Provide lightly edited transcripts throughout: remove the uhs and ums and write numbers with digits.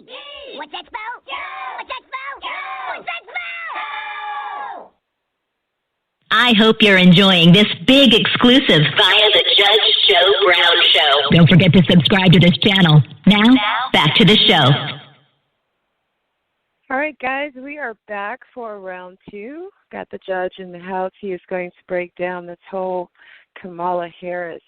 Yay! What's that spell? Go! What's that spell? Go! What's that spell? Go! I hope you're enjoying this big exclusive via the Judge Joe Brown Show. Don't forget to subscribe to this channel. Now, back to the show. All right, guys, we are back for round two. Got the judge in the house. He is going to break down this whole Kamala Harris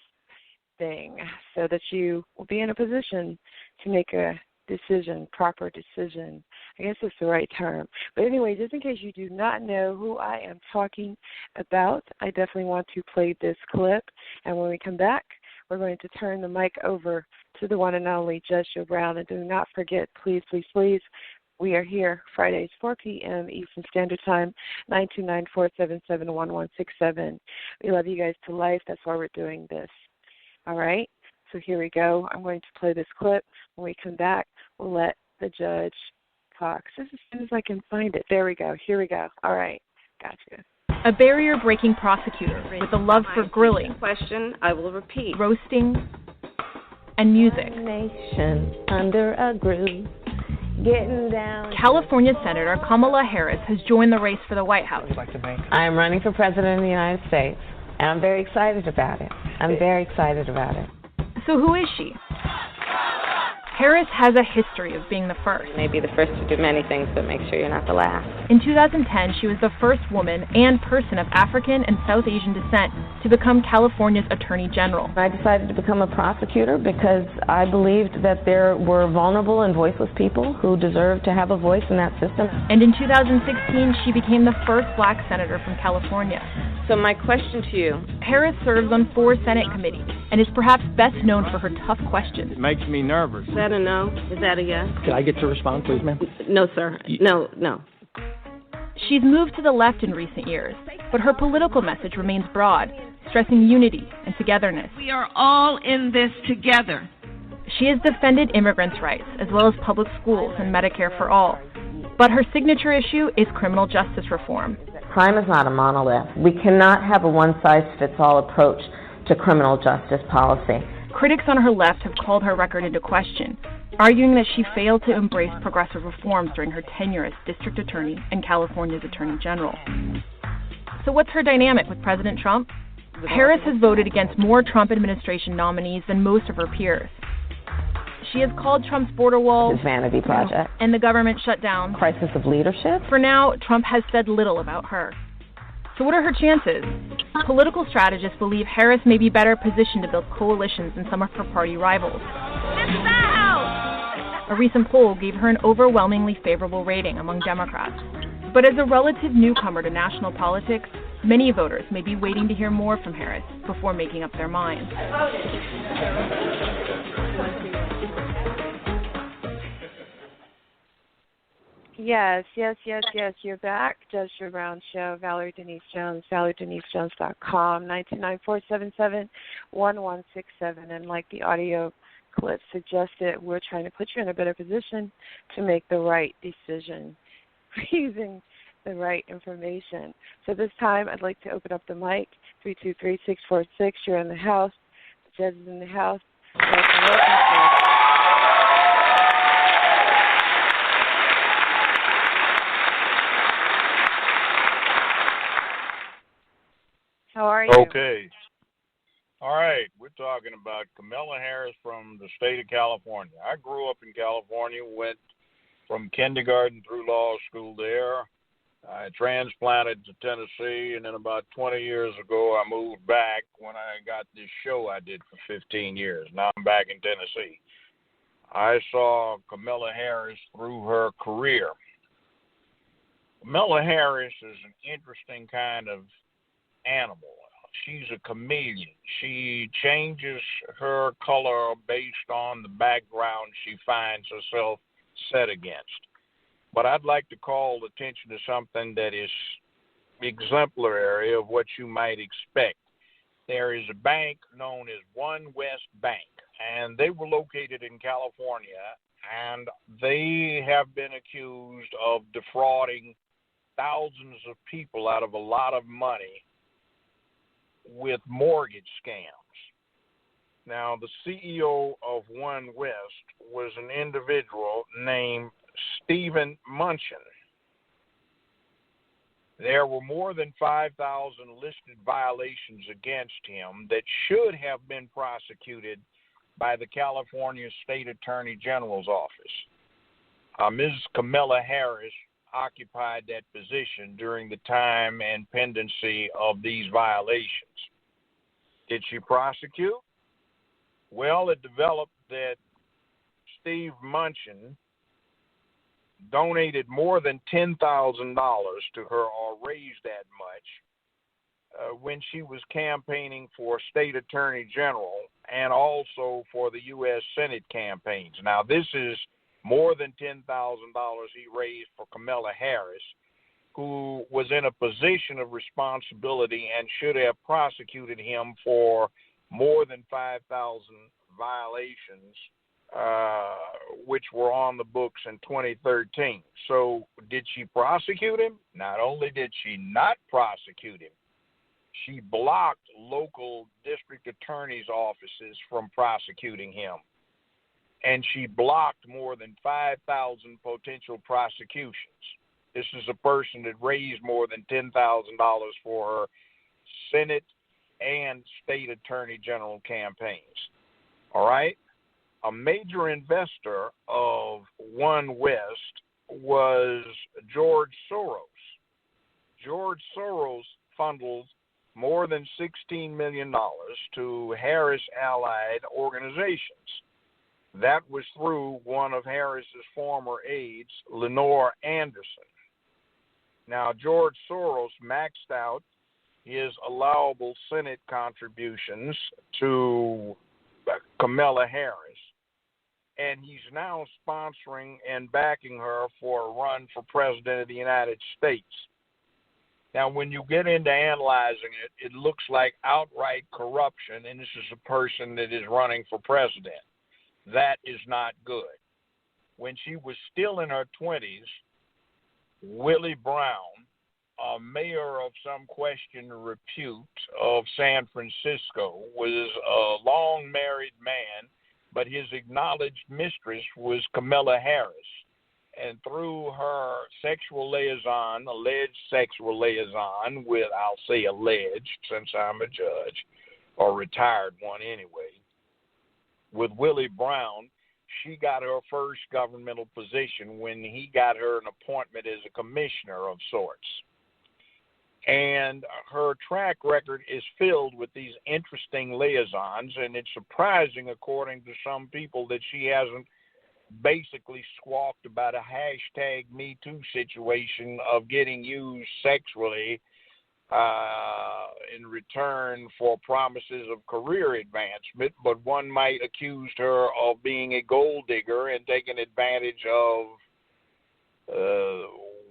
thing so that you will be in a position to make a decision, proper decision. I guess that's the right term. But anyway, just in case you do not know who I am talking about, I definitely want to play this clip. And when we come back, we're going to turn the mic over to the one and only Judge Joe Brown. And do not forget, please, please, please, we are here Fridays, 4 p.m. Eastern Standard Time, 929-477-1167. We love you guys to life. That's why we're doing this. All right? So here we go. I'm going to play this clip. When we come back, we'll let the judge talk. Just as soon as I can find it. There we go. Here we go. All right. Gotcha. A barrier-breaking prosecutor with a love for grilling, question, I will repeat. roasting, and music. Nation under a groove, getting down. California Senator Kamala Harris has joined the race for the White House. I am running for president of the United States, and I'm very excited about it. So who is she? Harris has a history of being the first. You may be the first to do many things, but make sure you're not the last. In 2010, she was the first woman and person of African and South Asian descent to become California's Attorney General. I decided to become a prosecutor because I believed that there were vulnerable and voiceless people who deserved to have a voice in that system. And in 2016, she became the first black senator from California. So my question to you. Harris serves on 4 Senate committees and is perhaps best known for her tough questions. It makes me nervous. Is that a no? Is that a yes? Could I get to respond, please, ma'am? No, sir. No. She's moved to the left in recent years, but her political message remains broad, stressing unity and togetherness. We are all in this together. She has defended immigrants' rights, as well as public schools and Medicare for all. But her signature issue is criminal justice reform. Crime is not a monolith. We cannot have a one-size-fits-all approach to criminal justice policy. Critics on her left have called her record into question, arguing that she failed to embrace progressive reforms during her tenure as district attorney and California's attorney general. So what's her dynamic with President Trump? Harris has voted against more Trump administration nominees than most of her peers. She has called Trump's border wall His vanity project. And the government shutdown. Crisis of leadership. For now, Trump has said little about her. So what are her chances? Political strategists believe Harris may be better positioned to build coalitions than some of her party rivals. A recent poll gave her an overwhelmingly favorable rating among Democrats. But as a relative newcomer to national politics, many voters may be waiting to hear more from Harris before making up their minds. Yes. You're back. Judge Joe Brown Show, Valerie Denise Jones, ValerieDeniseJones.com, 929-477-1167. And like the audio clip suggested, we're trying to put you in a better position to make the right decision using the right information. So this time, I'd like to open up the mic, 323-646. You're in the house. The judge is in the house. Welcome. How are you? Okay. All right. We're talking about Kamala Harris from the state of California. I grew up in California, went from kindergarten through law school there. I transplanted to Tennessee, and then about 20 years ago, I moved back when I got this show I did for 15 years. Now I'm back in Tennessee. I saw Kamala Harris through her career. Kamala Harris is an interesting kind of animal. She's a chameleon. She changes her color based on the background she finds herself set against. But I'd like to call attention to something that is exemplary of what you might expect. There is a bank known as One West Bank, and they were located in California, and they have been accused of defrauding thousands of people out of a lot of money with mortgage scams. Now, the CEO of One West was an individual named Stephen Munchin. There were more than 5,000 listed violations against him that should have been prosecuted by the California State Attorney General's office. Ms. Kamala Harris occupied that position during the time and pendency of these violations. Did she prosecute? Well, it developed that Steve Munchin donated more than $10,000 to her, or raised that much, when she was campaigning for state attorney general and also for the U.S. Senate campaigns. Now, this is more than $10,000 he raised for Kamala Harris, who was in a position of responsibility and should have prosecuted him for more than 5,000 violations, which were on the books in 2013. So did she prosecute him? Not only did she not prosecute him, she blocked local district attorneys' offices from prosecuting him. And she blocked more than 5,000 potential prosecutions. This is a person that raised more than $10,000 for her Senate and state attorney general campaigns. All right? A major investor of One West was George Soros. George Soros funneled more than $16 million to Harris-allied organizations. That was through one of Harris's former aides, Lenore Anderson. Now, George Soros maxed out his allowable Senate contributions to Kamala Harris, and he's now sponsoring and backing her for a run for president of the United States. Now, when you get into analyzing it, it looks like outright corruption, and this is a person that is running for president. That is not good. When she was still in her 20s, Willie Brown, a mayor of some questioned repute of San Francisco, was a long married man, but his acknowledged mistress was Kamala Harris. And through her alleged sexual liaison with, I'll say alleged since I'm a judge, or retired one anyway, with Willie Brown, she got her first governmental position when he got her an appointment as a commissioner of sorts. And her track record is filled with these interesting liaisons, and it's surprising, according to some people, that she hasn't basically squawked about a hashtag Me Too situation of getting used sexually in return for promises of career advancement, but one might accuse her of being a gold digger and taking advantage of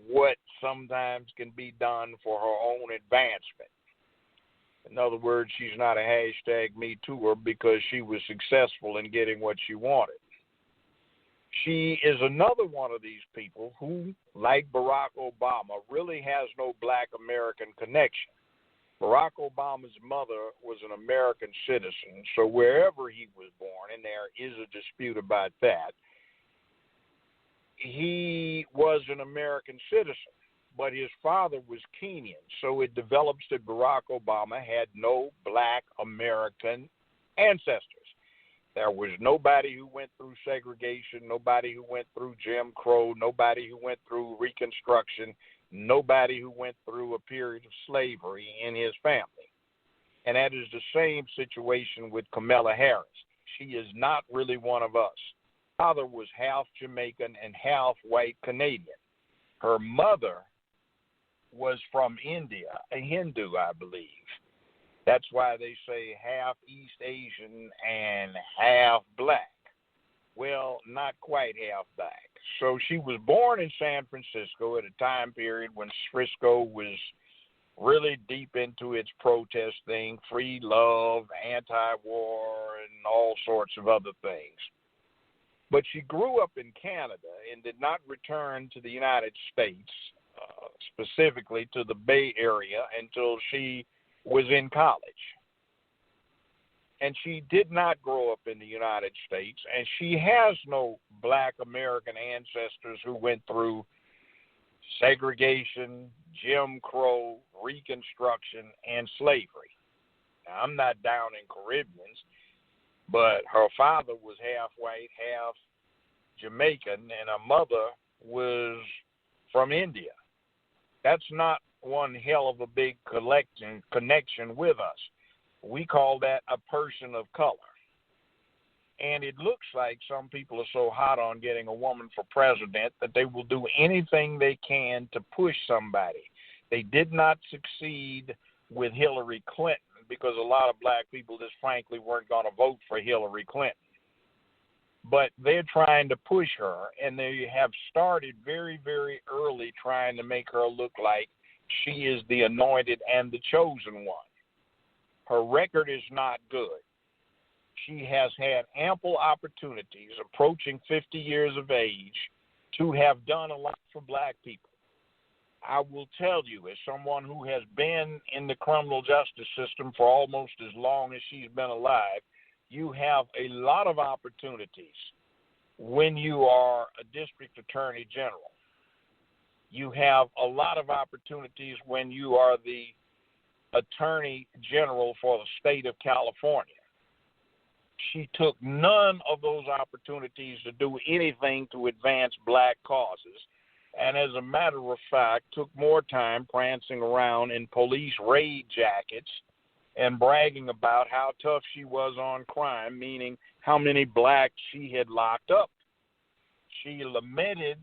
what sometimes can be done for her own advancement. In other words, she's not a hashtag Me Tooer because she was successful in getting what she wanted. She is another one of these people who, like Barack Obama, really has no Black American connection. Barack Obama's mother was an American citizen, so wherever he was born, and there is a dispute about that, he was an American citizen, but his father was Kenyan, so it develops that Barack Obama had no Black American ancestors. There was nobody who went through segregation, nobody who went through Jim Crow, nobody who went through Reconstruction, nobody who went through a period of slavery in his family. And that is the same situation with Kamala Harris. She is not really one of us. Her father was half Jamaican and half white Canadian. Her mother was from India, a Hindu, I believe. That's why they say half East Asian and half Black. Well, not quite half Black. So she was born in San Francisco at a time period when Frisco was really deep into its protest thing, free love, anti-war, and all sorts of other things. But she grew up in Canada and did not return to the United States, specifically to the Bay Area, until she was in college. and she did not grow up in the United States, and she has no black American ancestors who went through segregation, Jim Crow, Reconstruction, and slavery. Now, I'm not down in Caribbeans, but her father was half white, half Jamaican, and her mother was from India. That's not one hell of a big connection with us. We call that a person of color. And it looks like some people are so hot on getting a woman for president that they will do anything they can to push somebody. They did not succeed with Hillary Clinton because a lot of black people just frankly weren't going to vote for Hillary Clinton. But they're trying to push her, and they have started very, very early trying to make her look like she is the anointed and the chosen one. Her record is not good. She has had ample opportunities, approaching 50 years of age, to have done a lot for black people. I will tell you, as someone who has been in the criminal justice system for almost as long as she's been alive, you have a lot of opportunities when you are a district attorney general. You have a lot of opportunities when you are the attorney general for the state of California. She took none of those opportunities to do anything to advance black causes, and as a matter of fact, took more time prancing around in police raid jackets and bragging about how tough she was on crime, meaning how many blacks she had locked up. She lamented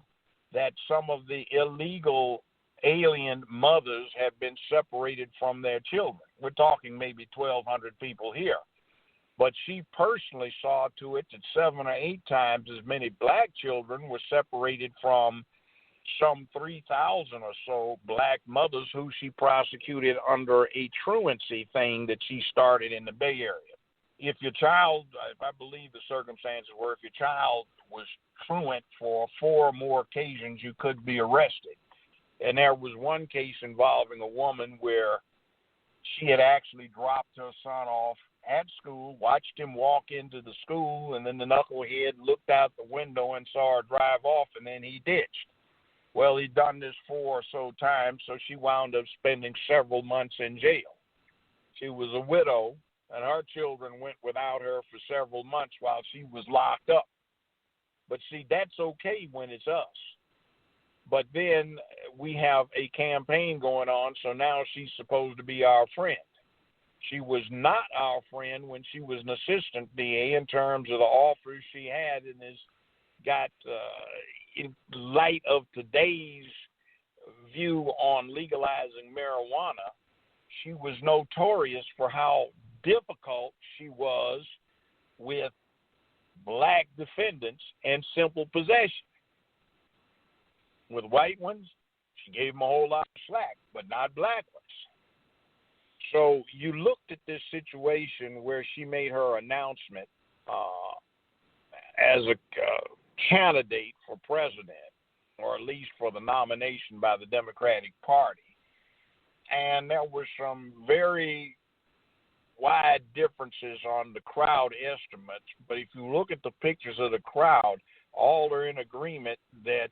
that some of the illegal alien mothers have been separated from their children. We're talking maybe 1,200 people here. But she personally saw to it that 7 or 8 times as many black children were separated from some 3,000 or so black mothers who she prosecuted under a truancy thing that she started in the Bay Area. If your child, if I believe the circumstances were, if your child was truant for 4 or more occasions, you could be arrested. And there was one case involving a woman where she had actually dropped her son off at school, watched him walk into the school, and then the knucklehead looked out the window and saw her drive off, and then he ditched. Well, he'd done this 4 or so times, so she wound up spending several months in jail. She was a widow, and her children went without her for several months while she was locked up. But see, that's okay when it's us. But then we have a campaign going on, so now she's supposed to be our friend. She was not our friend when she was an assistant DA in terms of the offers she had, and has got, in light of today's view on legalizing marijuana, she was notorious for how difficult she was with black defendants and simple possession. With white ones, she gave them a whole lot of slack, but not black ones. So you looked at this situation where she made her announcement as a candidate for president, or at least for the nomination by the Democratic Party. And there were some very wide differences on the crowd estimates. But if you look at the pictures of the crowd, all are in agreement that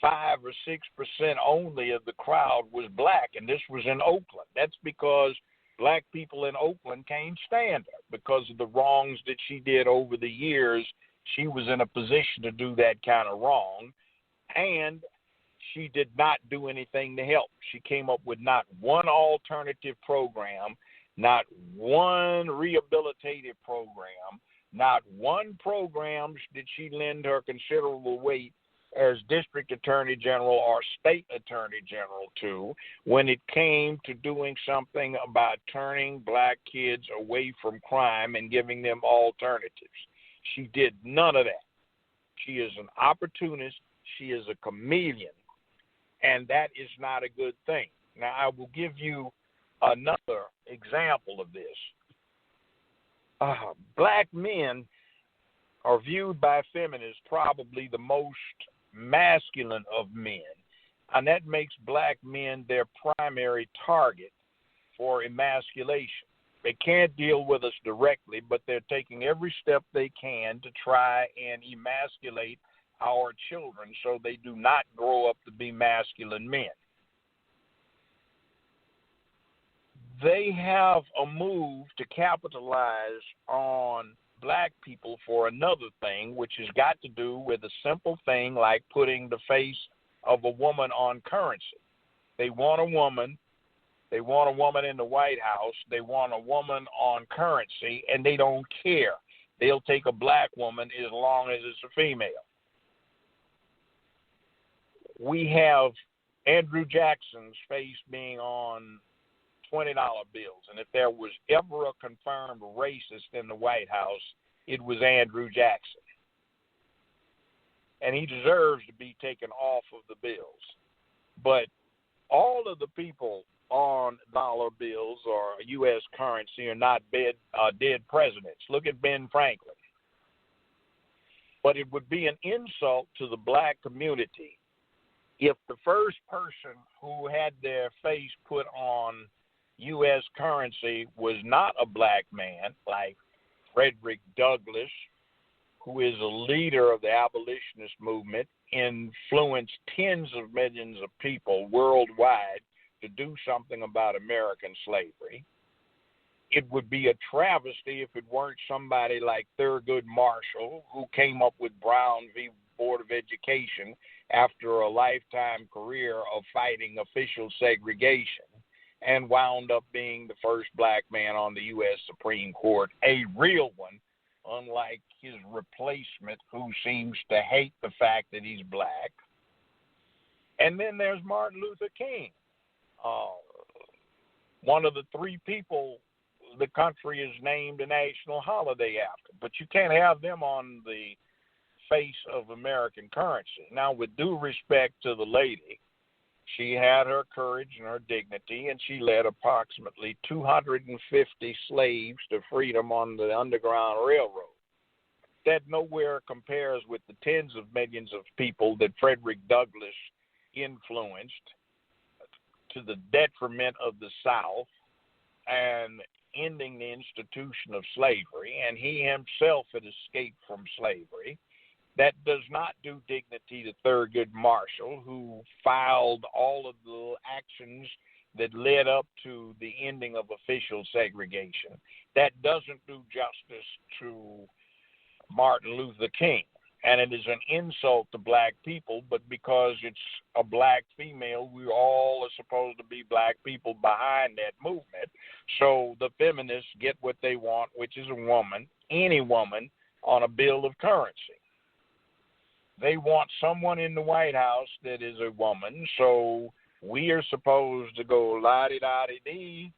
5 or 6% only of the crowd was black, and this was in Oakland. That's because black people in Oakland can't stand her because of the wrongs that she did over the years. She was in a position to do that kind of wrong, and she did not do anything to help. She came up with not one alternative program, not one rehabilitative program, not one program did she lend her considerable weight as district attorney general or state attorney general to when it came to doing something about turning black kids away from crime and giving them alternatives. She did none of that. She is an opportunist. She is a chameleon, and that is not a good thing. Now, I will give you another example of this. Black men are viewed by feminists probably the most masculine of men, and that makes black men their primary target for emasculation. They can't deal with us directly, but they're taking every step they can to try and emasculate our children so they do not grow up to be masculine men. They have a move to capitalize on black people for another thing, which has got to do with a simple thing like putting the face of a woman on currency. They want a woman. They want a woman in the White House. They want a woman on currency, and they don't care. They'll take a black woman as long as it's a female. We have Andrew Jackson's face being on $20 bills, and if there was ever a confirmed racist in the White House, it was Andrew Jackson. And he deserves to be taken off of the bills. But all of the people on dollar bills or U.S. currency are not dead presidents. Look at Ben Franklin. But it would be an insult to the black community if the first person who had their face put on U.S. currency was not a black man like Frederick Douglass, who is a leader of the abolitionist movement, influenced tens of millions of people worldwide to do something about American slavery. It would be a travesty if it weren't somebody like Thurgood Marshall, who came up with Brown v. Board of Education after a lifetime career of fighting official segregation and wound up being the first black man on the U.S. Supreme Court, a real one, unlike his replacement who seems to hate the fact that he's black. And then there's Martin Luther King, one of the three people the country is named a national holiday after. But you can't have them on the face of American currency. Now, with due respect to the lady, she had her courage and her dignity, and she led approximately 250 slaves to freedom on the Underground Railroad. That nowhere compares with the tens of millions of people that Frederick Douglass influenced to the detriment of the South and ending the institution of slavery, and he himself had escaped from slavery. That does not do dignity to Thurgood Marshall, who filed all of the actions that led up to the ending of official segregation. That doesn't do justice to Martin Luther King. And it is an insult to black people, but because it's a black female, we all are supposed to be black people behind that movement. So the feminists get what they want, which is a woman, any woman, on a bill of currency. They want someone in the White House that is a woman, so we are supposed to go la-di-da-di-dee,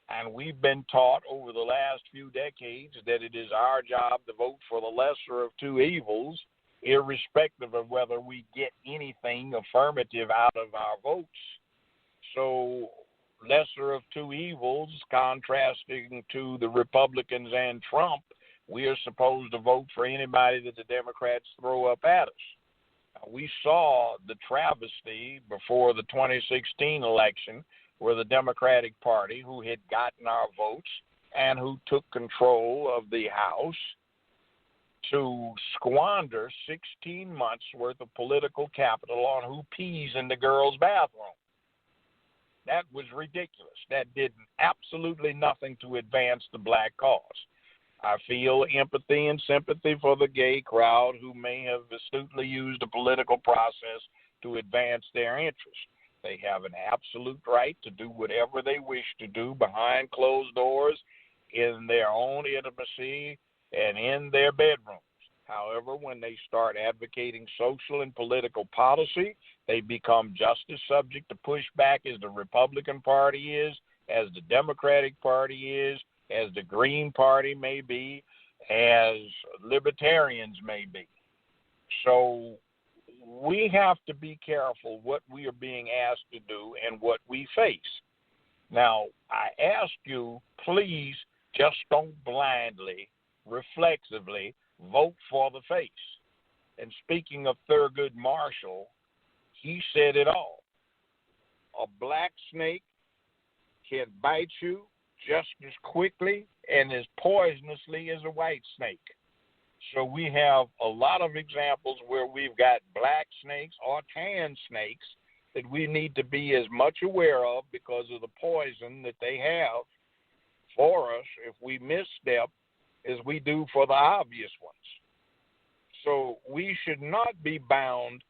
and we've been taught over the last few decades that it is our job to vote for the lesser of two evils, irrespective of whether we get anything affirmative out of our votes. So lesser of two evils, contrasting to the Republicans and Trump, we are supposed to vote for anybody that the Democrats throw up at us. We saw the travesty before the 2016 election where the Democratic Party, who had gotten our votes and who took control of the House, to squander 16 months' worth of political capital on who pees in the girls' bathroom. That was ridiculous. That did absolutely nothing to advance the black cause. I feel empathy and sympathy for the gay crowd who may have astutely used the political process to advance their interests. They have an absolute right to do whatever they wish to do behind closed doors, in their own intimacy, and in their bedrooms. However, when they start advocating social and political policy, they become just as subject to pushback as the Republican Party is, as the Democratic Party is, as the Green Party may be, as libertarians may be. So we have to be careful what we are being asked to do and what we face. Now, I ask you, please just don't blindly, reflexively vote for the face. And speaking of Thurgood Marshall, he said it all. A black snake can bite you, just as quickly and as poisonously as a white snake. So we have a lot of examples where we've got black snakes or tan snakes that we need to be as much aware of because of the poison that they have for us if we misstep as we do for the obvious ones. So we should not be bound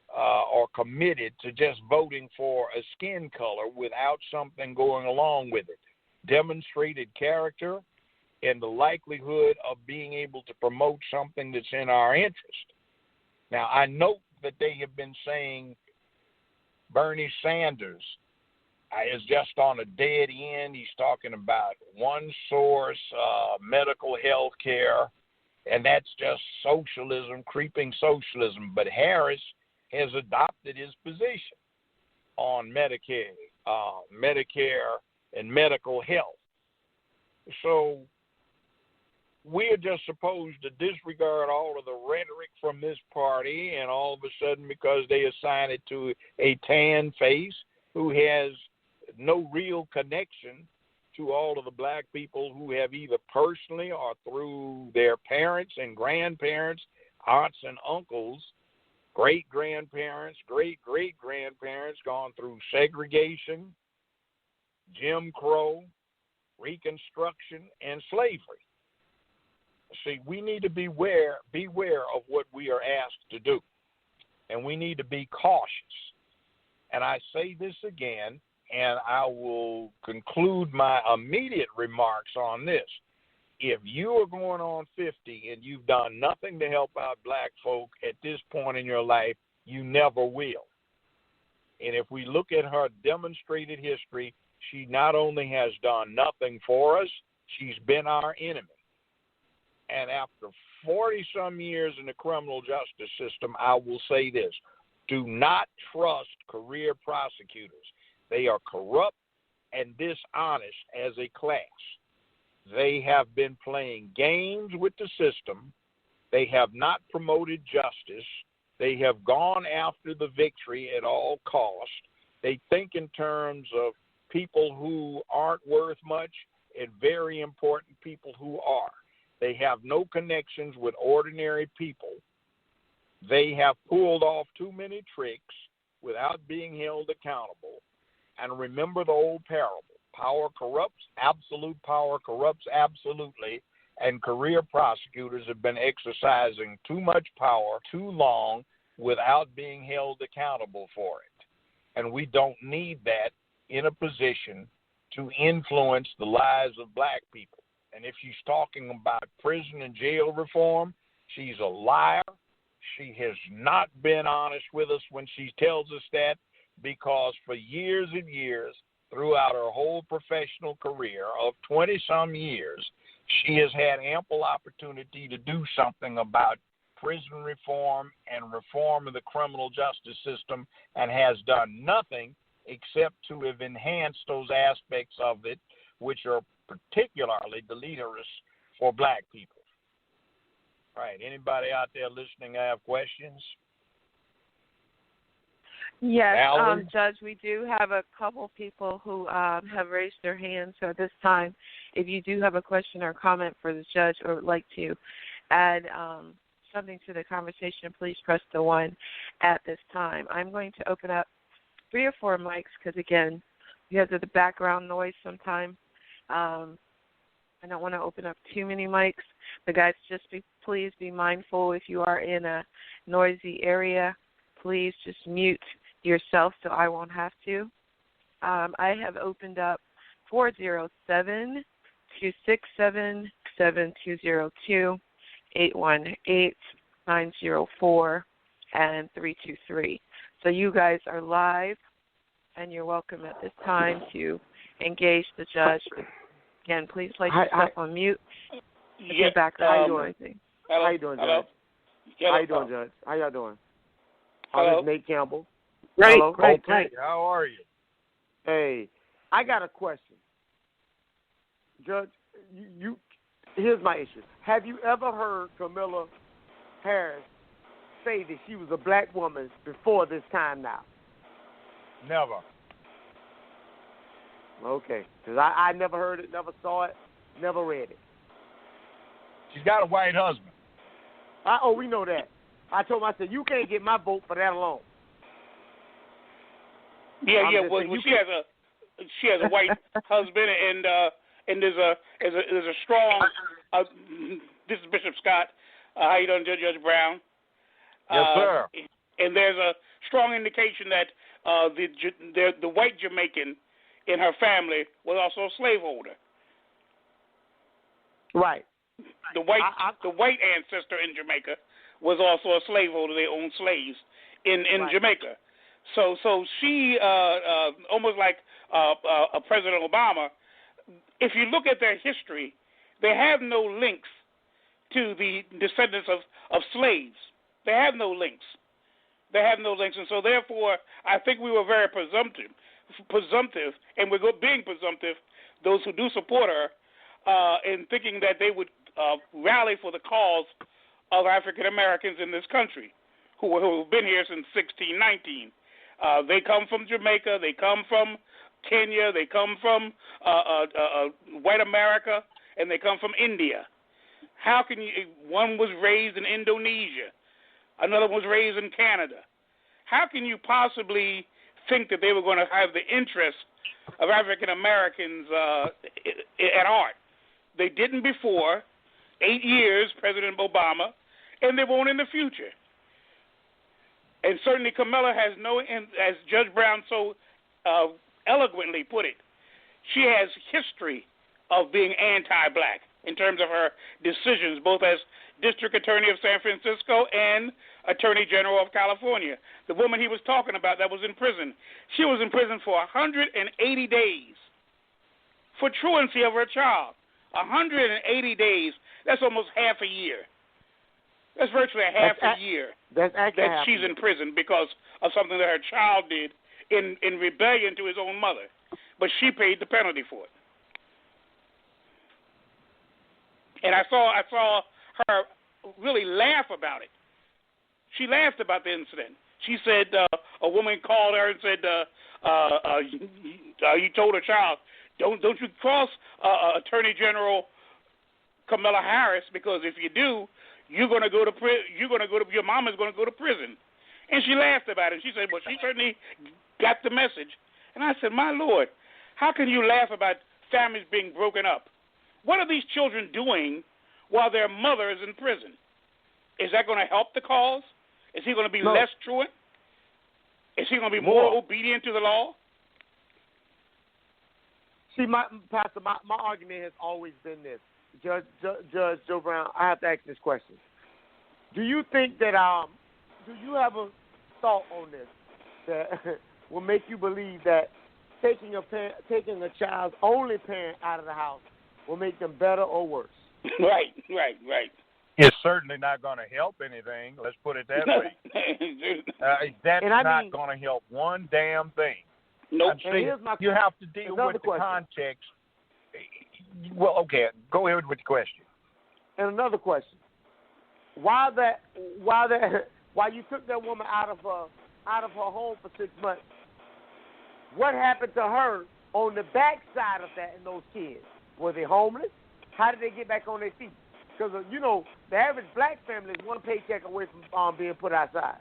or committed to just voting for a skin color without something going along with it. Demonstrated character and the likelihood of being able to promote something that's in our interest. Now, I note that they have been saying Bernie Sanders is just on a dead end. He's talking about one source, medical health care, and that's just socialism, creeping socialism. But Harris has adopted his position on Medicare and medical health. So we're just supposed to disregard all of the rhetoric from this party, and all of a sudden, because they assign it to a tan face who has no real connection to all of the black people who have either personally or through their parents and grandparents, aunts and uncles, great-grandparents, great-great-grandparents gone through segregation, Jim Crow, Reconstruction, and slavery. See, we need to beware of what we are asked to do, and we need to be cautious. And I say this again, and I will conclude my immediate remarks on this. If you are going on 50 and you've done nothing to help out black folk at this point in your life, you never will. And if we look at her demonstrated history, she not only has done nothing for us, she's been our enemy. And after 40-some years in the criminal justice system, I will say this. Do not trust career prosecutors. They are corrupt and dishonest as a class. They have been playing games with the system. They have not promoted justice. They have gone after the victory at all costs. They think in terms of people who aren't worth much and very important people who are. They have no connections with ordinary people. They have pulled off too many tricks without being held accountable. And remember the old parable. Power corrupts, absolute power corrupts absolutely, and career prosecutors have been exercising too much power too long without being held accountable for it. And we don't need that in a position to influence the lives of black people. And if she's talking about prison and jail reform, she's a liar. She has not been honest with us when she tells us that, because for years and years, throughout her whole professional career of 20-some years, she has had ample opportunity to do something about prison reform and reform of the criminal justice system, and has done nothing except to have enhanced those aspects of it, which are particularly deleterious for black people. All right, anybody out there listening have questions? Yes, Judge, we do have a couple people who have raised their hands. So at this time, if you do have a question or comment for the judge or would like to add something to the conversation, please press the 1 at this time. I'm going to open up 3 or 4 mics because, again, because of the background noise sometimes, I don't want to open up too many mics. But, guys, please be mindful if you are in a noisy area. Please just mute yourself so I won't have to. I have opened up 407-267-7202, 818-904, and 323. So you guys are live, and you're welcome at this time to engage the judge. Again, please place yourself on mute. Yeah, How you doing? How you doing, Judge? How you doing, Judge? How y'all doing? This is Nate Campbell. Great, Hello? great. How are you? Hey, I got a question. Judge, here's my issue. Have you ever heard Kamala Harris say that she was a black woman before this time now? Never. Okay. Because I never heard it, never saw it, never read it. She's got a white husband. We know that. I told him, I said, you can't get my vote for that alone. Yeah. Well, she has a white husband, and there's a strong. This is Bishop Scott. How you doing, Judge Brown? Yes, sir. And there's a strong indication that the white Jamaican in her family was also a slaveholder. Right. The white ancestor in Jamaica was also a slaveholder. They owned slaves in right. Jamaica. So she almost like President Obama. If you look at their history, they have no links to the descendants of slaves. They have no links. And so therefore, I think we were very presumptive, and we're being presumptive, those who do support her, in thinking that they would rally for the cause of African Americans in this country who have been here since 1619. They come from Jamaica. They come from Kenya. They come from white America, and they come from India. How can you? One was raised in Indonesia. Another was raised in Canada. How can you possibly think that they were going to have the interest of African Americans at heart? They didn't before. 8 years, President Obama, and they won't in the future. And certainly Kamala has no, as Judge Brown so eloquently put it, she has history of being anti-black in terms of her decisions, both as District Attorney of San Francisco and Attorney General of California. The woman he was talking about that was in prison, she was in prison for 180 days for truancy of her child. 180 days, that's almost half a year. That's virtually a year that she's in prison because of something that her child did in rebellion to his own mother. But she paid the penalty for it. And I saw her really laugh about it. She laughed about the incident. She said a woman called her and said, you told her child, don't you cross Attorney General Kamala Harris, because if you do, your mama's going to go to prison. And she laughed about it. She said, well, she certainly got the message. And I said, my Lord, how can you laugh about families being broken up? What are these children doing while their mother is in prison? Is that going to help the cause? Is he going to be less truant? Is he going to be more obedient to the law? See, Pastor, my argument has always been this. Judge Joe Brown, I have to ask this question. Do you think that, do you have a thought on this that will make you believe that taking a child's only parent out of the house will make them better or worse? Right. It's certainly not going to help anything. Let's put it that way. That's not going to help one damn thing. Nope. You have to deal with the context. Well, okay, go ahead with the question. And another question: Why you took that woman out of her home for 6 months? What happened to her on the backside of that and those kids? Were they homeless? How did they get back on their feet? Because the average black family is one paycheck away from being put outside.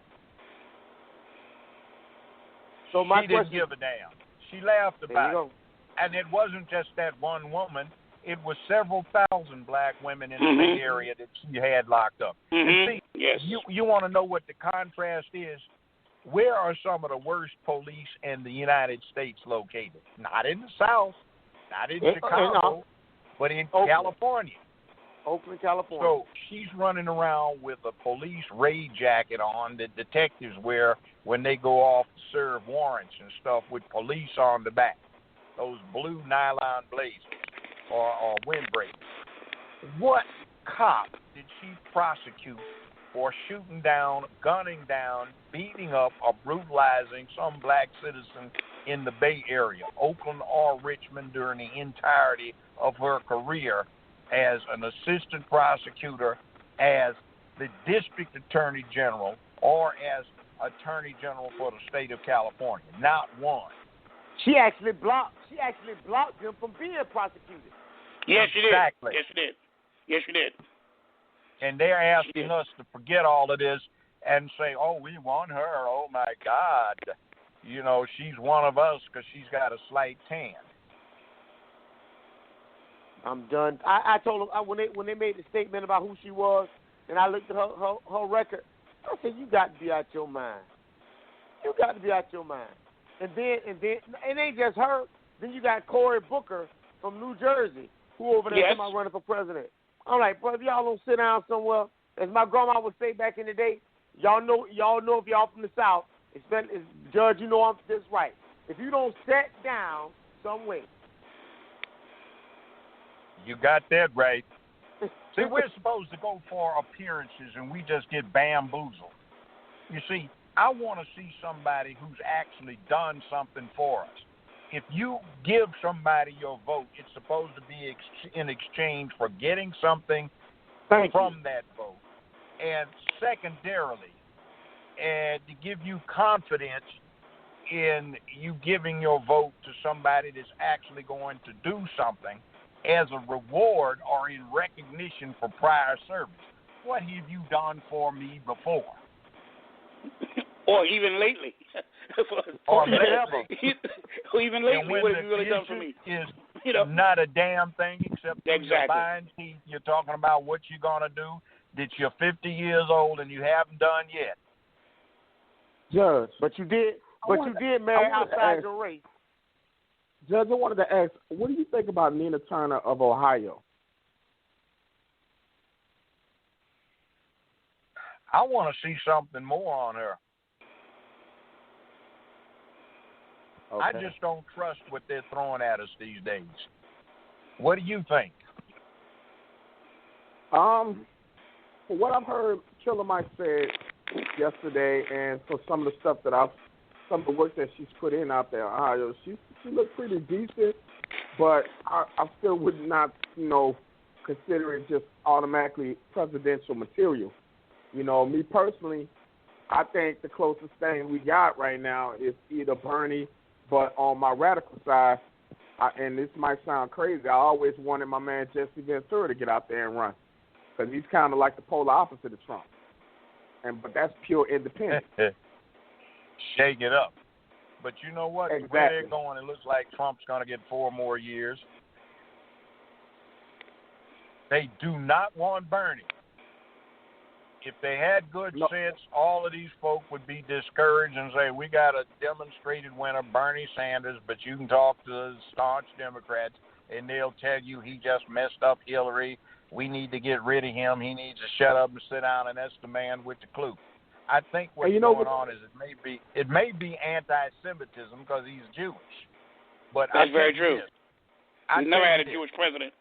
So she didn't give a damn. She laughed about it. And it wasn't just that one woman. It was several thousand black women in the Bay Area that she had locked up. And see, yes. You want to know what the contrast is? Where are some of the worst police in the United States located? Not in the South, not in Chicago, but in California. Oakland, California. So she's running around with a police raid jacket on that detectives wear when they go off to serve warrants and stuff with police on the back. Those blue nylon blazers or windbreakers. What cop did she prosecute for shooting down, gunning down, beating up, or brutalizing some black citizen in the Bay Area, Oakland or Richmond, during the entirety of her career as an assistant prosecutor, as the district attorney general, or as attorney general for the state of California? Not one. She actually blocked them from being prosecuted. Yes, she did. Exactly. Yes, she did. Yes, she did. And they're asking us to forget all of this and say, oh, we want her. Oh, my God. You know, she's one of us because she's got a slight tan. I'm done. I told them when they made the statement about who she was, and I looked at her record, I said, you got to be out your mind. You got to be out your mind. And then it ain't just her. Then you got Cory Booker from New Jersey, who over there is running for president. I'm like, brother, y'all don't sit down somewhere. As my grandma would say back in the day, y'all know if y'all from the South, Judge, you know I'm this right. If you don't sit down somewhere. You got that right. See, we're supposed to go for appearances, and we just get bamboozled. You see, I want to see somebody who's actually done something for us. If you give somebody your vote, it's supposed to be in exchange for getting something from that vote. And secondarily, and to give you confidence in you giving your vote to somebody that's actually going to do something as a reward or in recognition for prior service. What have you done for me before? Or even lately. Or never. Or even lately, what have you really done for me? Is not a damn thing except your buying teeth. You're talking about what you're going to do that you're 50 years old and you haven't done yet. Judge. But you did marry outside your race. Judge, I wanted to ask, what do you think about Nina Turner of Ohio? I want to see something more on her. Okay. I just don't trust what they're throwing at us these days. What do you think? For what I've heard Killer Mike said yesterday, and for some of the stuff some of the work that she's put in out there in Ohio, she looked pretty decent, but I still would not, consider it just automatically presidential material. Me personally, I think the closest thing we got right now is either Bernie, but on my radical side, and this might sound crazy, I always wanted my man Jesse Ventura to get out there and run, because he's kind of like the polar opposite of Trump. But that's pure independence. Shake it up. But you know what? Exactly. The way they're going, it looks like Trump's going to get 4 more years. They do not want Bernie. If they had good sense, all of these folk would be discouraged and say, we got a demonstrated winner, Bernie Sanders, but you can talk to the staunch Democrats, and they'll tell you he just messed up Hillary. We need to get rid of him. He needs to shut up and sit down, and that's the man with the clue. I think what's going on is it may be anti-Semitism because he's Jewish. But that's very true. We've never had a Jewish president.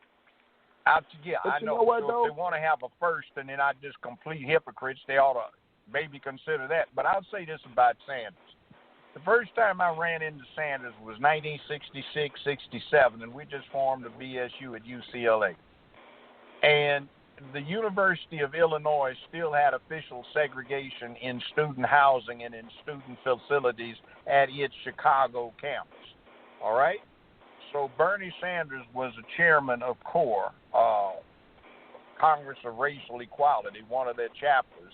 I But know. What, so if they want to have a first and they're not just complete hypocrites, they ought to maybe consider that. But I'll say this about Sanders. The first time I ran into Sanders was 1966-67, and we just formed a BSU at UCLA. And the University of Illinois still had official segregation in student housing and in student facilities at its Chicago campus. All right? So Bernie Sanders was a chairman of CORE, Congress of Racial Equality, one of their chapters,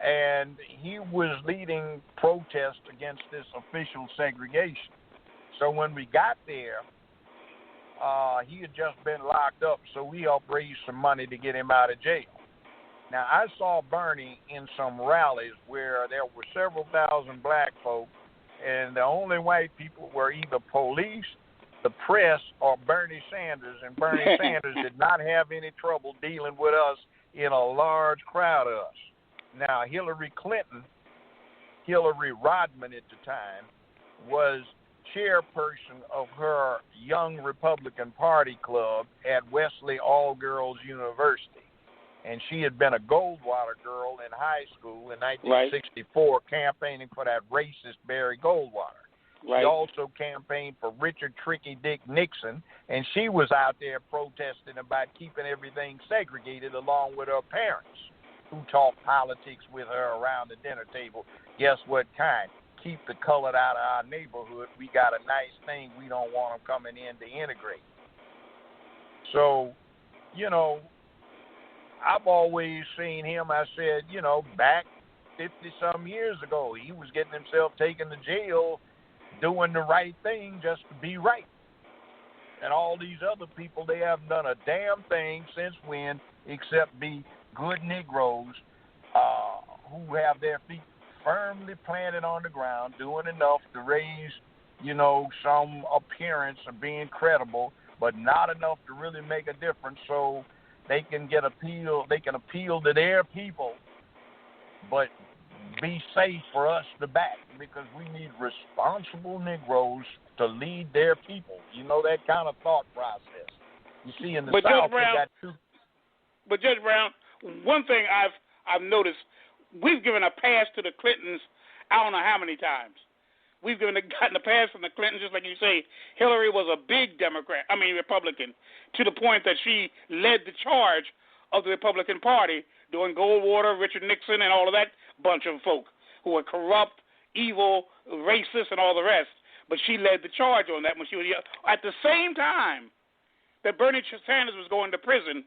and he was leading protests against this official segregation. So when we got there, he had just been locked up, so we helped raise some money to get him out of jail. Now, I saw Bernie in some rallies where there were several thousand black folk, and the only white people were either police, the press, or Bernie Sanders, and Bernie Sanders did not have any trouble dealing with us in a large crowd of us. Now, Hillary Rodham at the time, was chairperson of her Young Republican Party club at Wesley All-Girls University. And she had been a Goldwater girl in high school in 1964, campaigning for that racist Barry Goldwater. She also campaigned for Richard Tricky Dick Nixon, and she was out there protesting about keeping everything segregated along with her parents, who talked politics with her around the dinner table. Guess what kind? keep the colored out of our neighborhood. We got a nice thing. We don't want them coming in to integrate. So, you know, I've always seen him, I said, you know, back 50-some years ago, he was getting himself taken to jail doing the right thing just to be right. And all these other people, they haven't done a damn thing since when except be good Negroes who have their feet firmly planted on the ground, doing enough to raise, you know, some appearance of being credible, but not enough to really make a difference so they can get appeal to their people, but be safe for us to back, because we need responsible Negroes to lead their people. You know, that kind of thought process. You see, in the South, they got two. But Judge Brown, one thing I've noticed, we've given a pass to the Clintons I don't know how many times. We've gotten a pass from the Clintons, just like you say. Hillary was a big Republican, to the point that she led the charge of the Republican Party during Goldwater, Richard Nixon, and all of that bunch of folk who were corrupt, evil, racist, and all the rest. But she led the charge on that when she was young. At the same time that Bernie Sanders was going to prison,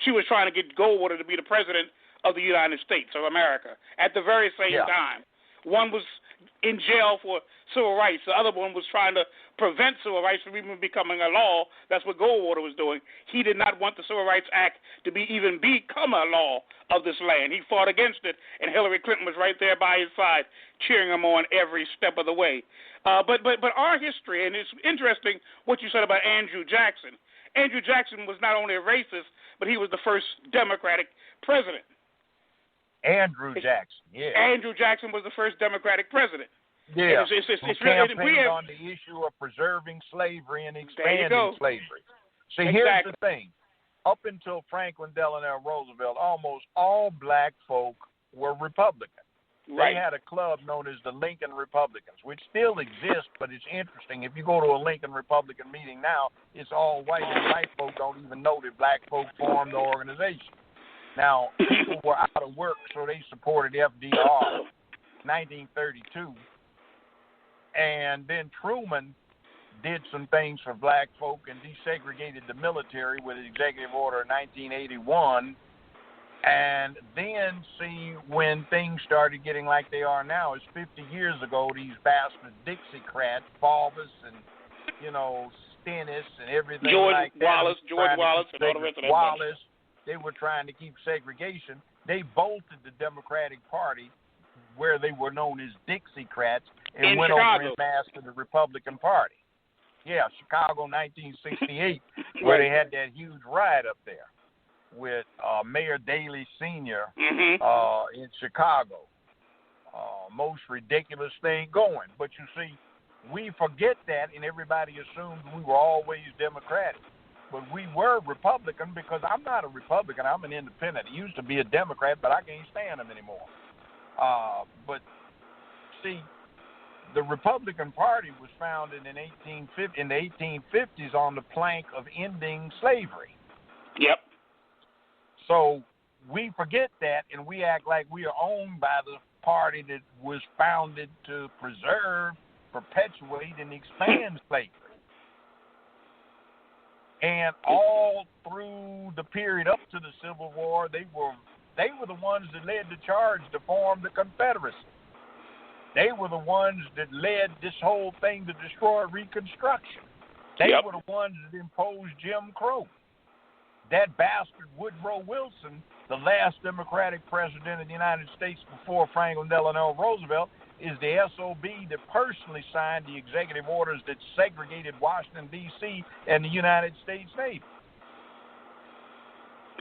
she was trying to get Goldwater to be the president of the United States of America at the very same time. One was in jail for civil rights. The other one was trying to prevent civil rights from even becoming a law. That's what Goldwater was doing. He did not want the Civil Rights Act to become a law of this land. He fought against it, and Hillary Clinton was right there by his side, cheering him on every step of the way. But our history, and it's interesting what you said about Andrew Jackson. Andrew Jackson was not only a racist, but he was the first Democratic president. Andrew Jackson, yeah. Andrew Jackson was the first Democratic president. Yeah, who campaigned on the issue of preserving slavery and expanding slavery. See, here's the thing. Up until Franklin Delano Roosevelt, almost all black folk were Republican. Right. They had a club known as the Lincoln Republicans, which still exists, but it's interesting. If you go to a Lincoln Republican meeting now, it's all white, and white folk don't even know that black folk formed the organization. Now, people were out of work, so they supported FDR, 1932. And then Truman did some things for black folk and desegregated the military with an executive order in 1981. And then, see, when things started getting like they are now, it's 50 years ago, these bastard Dixiecrats, Faubus and, you know, Stennis and everything like that. George Wallace and all the rest of that Wallace. They were trying to keep segregation. They bolted the Democratic Party, where they were known as Dixiecrats, and went over en masse to the Republican Party. Yeah, Chicago, 1968, where they had that huge riot up there with Mayor Daley Sr. In Chicago. Most ridiculous thing going. But you see, we forget that, and everybody assumed we were always Democratic. But we were Republican, because I'm not a Republican. I'm an independent. I used to be a Democrat, but I can't stand them anymore. But, see, the Republican Party was founded in the 1850s on the plank of ending slavery. Yep. So we forget that, and we act like we are owned by the party that was founded to preserve, perpetuate, and expand slavery. And all through the period up to the Civil War, they were the ones that led the charge to form the Confederacy. They were the ones that led this whole thing to destroy Reconstruction. They were the ones that imposed Jim Crow. That bastard Woodrow Wilson, the last Democratic president of the United States before Franklin Delano Roosevelt, is the SOB that personally signed the executive orders that segregated Washington, D.C. and the United States Navy.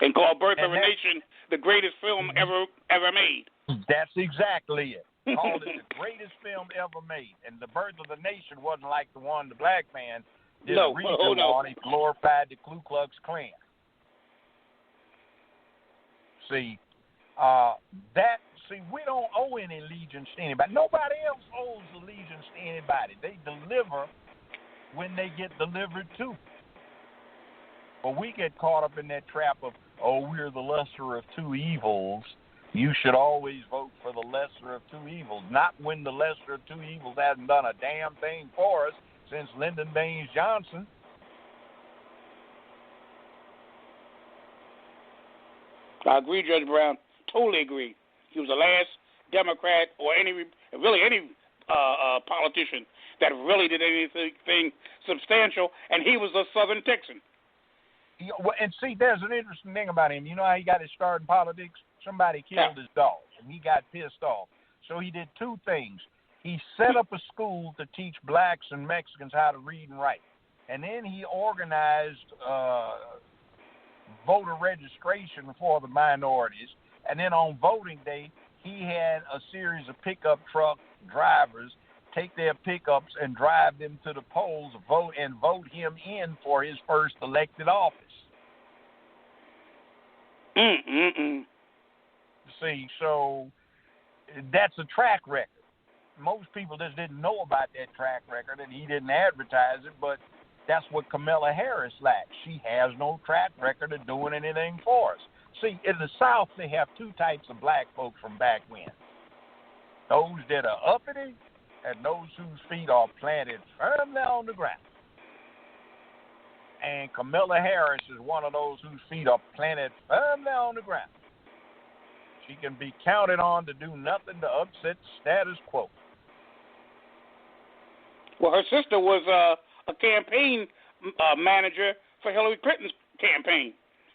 And called Birth of a Nation the greatest film ever made. That's exactly it. Called it the greatest film ever made. And the Birth of the Nation wasn't like the one the black man did a recent on. He glorified the Ku Klux Klan. See, we don't owe any allegiance to anybody. Nobody else owes allegiance to anybody. They deliver when they get delivered to. But we get caught up in that trap of, we're the lesser of two evils. You should always vote for the lesser of two evils, not when the lesser of two evils hasn't done a damn thing for us since Lyndon Baines Johnson. I agree, Judge Brown. Totally agree. He was the last Democrat or any politician that really did anything substantial, and he was a Southern Texan. And see, there's an interesting thing about him. You know how he got his start in politics? Somebody killed his dog, and he got pissed off. So he did two things. He set up a school to teach blacks and Mexicans how to read and write. And then he organized voter registration for the minorities. And then on voting day, he had a series of pickup truck drivers take their pickups and drive them to the polls, vote him in for his first elected office. See, so that's a track record. Most people just didn't know about that track record, and he didn't advertise it, but that's what Kamala Harris lacks. She has no track record of doing anything for us. See, in the South, they have two types of black folks from back when. Those that are uppity and those whose feet are planted firmly on the ground. And Kamala Harris is one of those whose feet are planted firmly on the ground. She can be counted on to do nothing to upset the status quo. Well, her sister was a campaign manager for Hillary Clinton's campaign.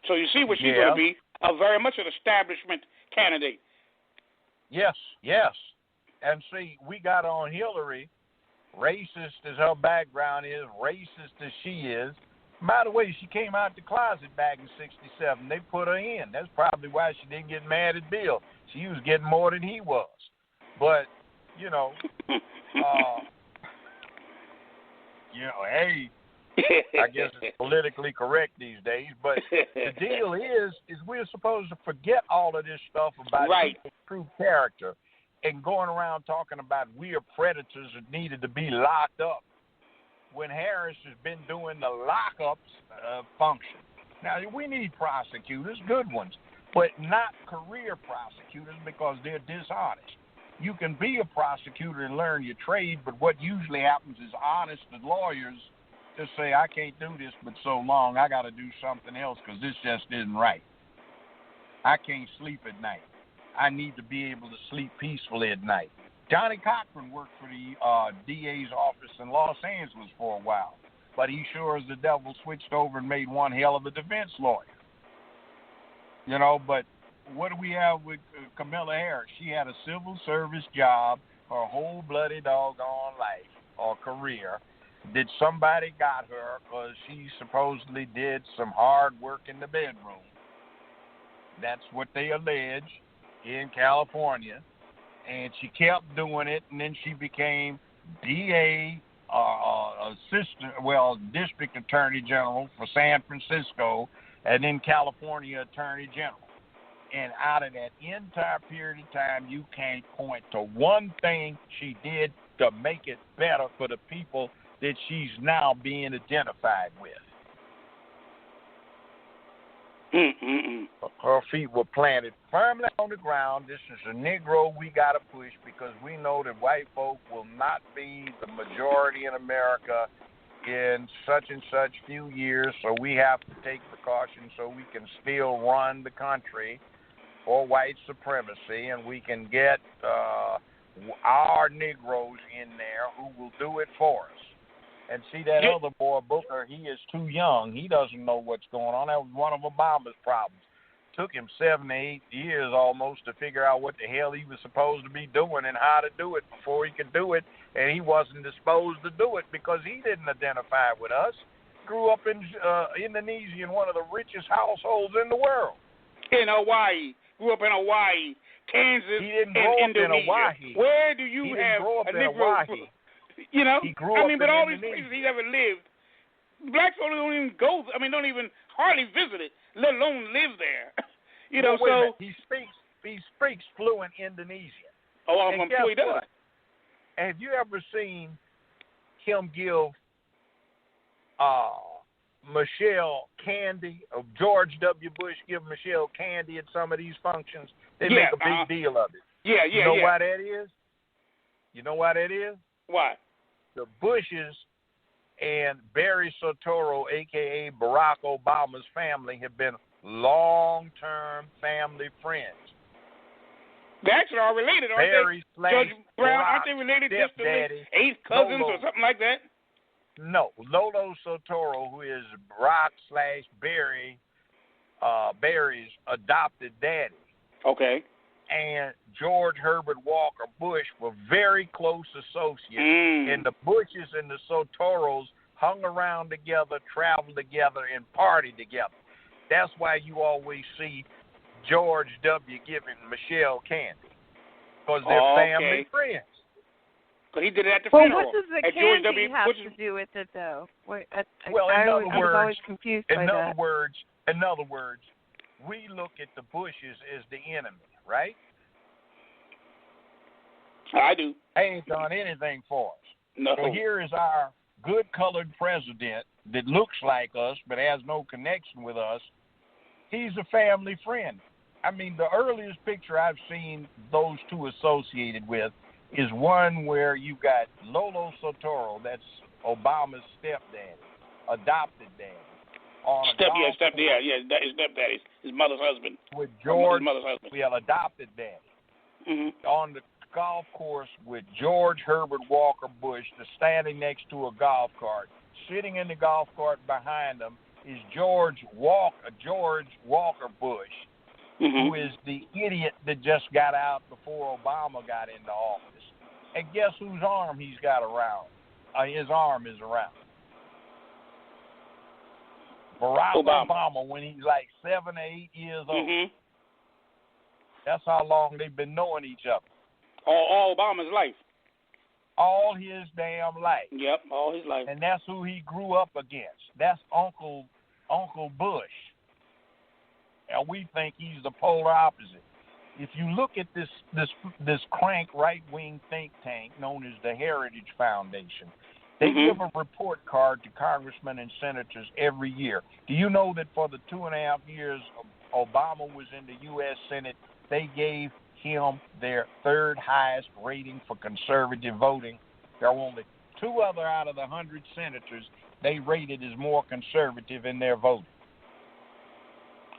So you see what she's going to be, very much an establishment candidate. Yes. And see, we got on Hillary, racist as her background is, racist as she is. By the way, she came out the closet back in 1967. They put her in. That's probably why she didn't get mad at Bill. She was getting more than he was. But, hey, I guess it's politically correct these days. But the deal is we're supposed to forget all of this stuff about people's true character and going around talking about we are predators that needed to be locked up, when Harris has been doing the lockups function. Now, we need prosecutors, good ones, but not career prosecutors because they're dishonest. You can be a prosecutor and learn your trade, but what usually happens is honest lawyers just say, I can't do this but so long, I got to do something else because this just isn't right. I can't sleep at night. I need to be able to sleep peacefully at night. Johnny Cochran worked for the DA's office in Los Angeles for a while, but he sure as the devil switched over and made one hell of a defense lawyer. But what do we have with Kamala Harris? She had a civil service job her whole bloody doggone life or career. Did somebody got her because she supposedly did some hard work in the bedroom? That's what they allege in California. And she kept doing it, and then she became DA, District Attorney General for San Francisco, and then California Attorney General. And out of that entire period of time, you can't point to one thing she did to make it better for the people that she's now being identified with. Her feet were planted firmly on the ground. This is a Negro we got to push because we know that white folk will not be the majority in America in such and such few years, so we have to take precautions so we can still run the country for white supremacy, and we can get our Negroes in there who will do it for us. And see, that other boy, Booker, he is too young. He doesn't know what's going on. That was one of Obama's problems. Took him 7 to 8 years almost to figure out what the hell he was supposed to be doing and how to do it before he could do it. And he wasn't disposed to do it because he didn't identify with us. Grew up in Indonesia, in one of the richest households in the world. In Hawaii. Grew up in Hawaii, Kansas, he didn't grow up Indonesia. In Hawaii. Where do you he have didn't grow up a in Negro? Hawaii. He grew up in all Indonesia. these places he ever lived, blacks don't even go. Don't even hardly visit it, let alone live there. So he speaks fluent Indonesian. Oh, I'm sure he does. Have you ever seen him give Michelle candy, or George W. Bush give Michelle candy at some of these functions? They make a big deal of it. Yeah. You know why that is? You know why that is? Why? The Bushes and Barry Soetoro, a.k.a. Barack Obama's family, have been long-term family friends. They actually are related, aren't Barry they? Judge Brown, aren't they related just to stepdaddy, eighth cousins Lolo, or something like that? No. Lolo Soetoro, who is Barack/Barry, Barry's adopted daddy. Okay. And George Herbert Walker Bush were very close associates. And the Bushes and the Soetoros hung around together, traveled together, and partied together. That's why you always see George W. giving Michelle candy, because they're family friends. But he did it at the well, funeral. What does the at candy George W. have Bush's... to do with it, though? I was always confused by that. In other words, we look at the Bushes as the enemy, right? I do. They ain't done anything for us. No. So here is our good-colored president that looks like us but has no connection with us. He's a family friend. I mean, the earliest picture I've seen those two associated with is one where you got Lolo Soetoro, that's Obama's stepdaddy, adopted daddy. His stepdaddy, his mother's husband. With George, his mother's husband. adopted daddy. Mm-hmm. On the golf course with George Herbert Walker Bush, standing next to a golf cart. Sitting in the golf cart behind him is George Walker Bush, who is the idiot that just got out before Obama got into office. And guess whose arm he's got around? His arm is around Barack Obama when he's like 7 or 8 years old. Mm-hmm. That's how long they've been knowing each other. All Obama's life. All his damn life. Yep, all his life. And that's who he grew up against. That's Uncle Bush. And we think he's the polar opposite. If you look at this crank right-wing think tank known as the Heritage Foundation, they give a report card to congressmen and senators every year. Do you know that for the 2.5 years Obama was in the U.S. Senate, they gave him their third highest rating for conservative voting? There were only 2 other out of the 100 senators they rated as more conservative in their voting.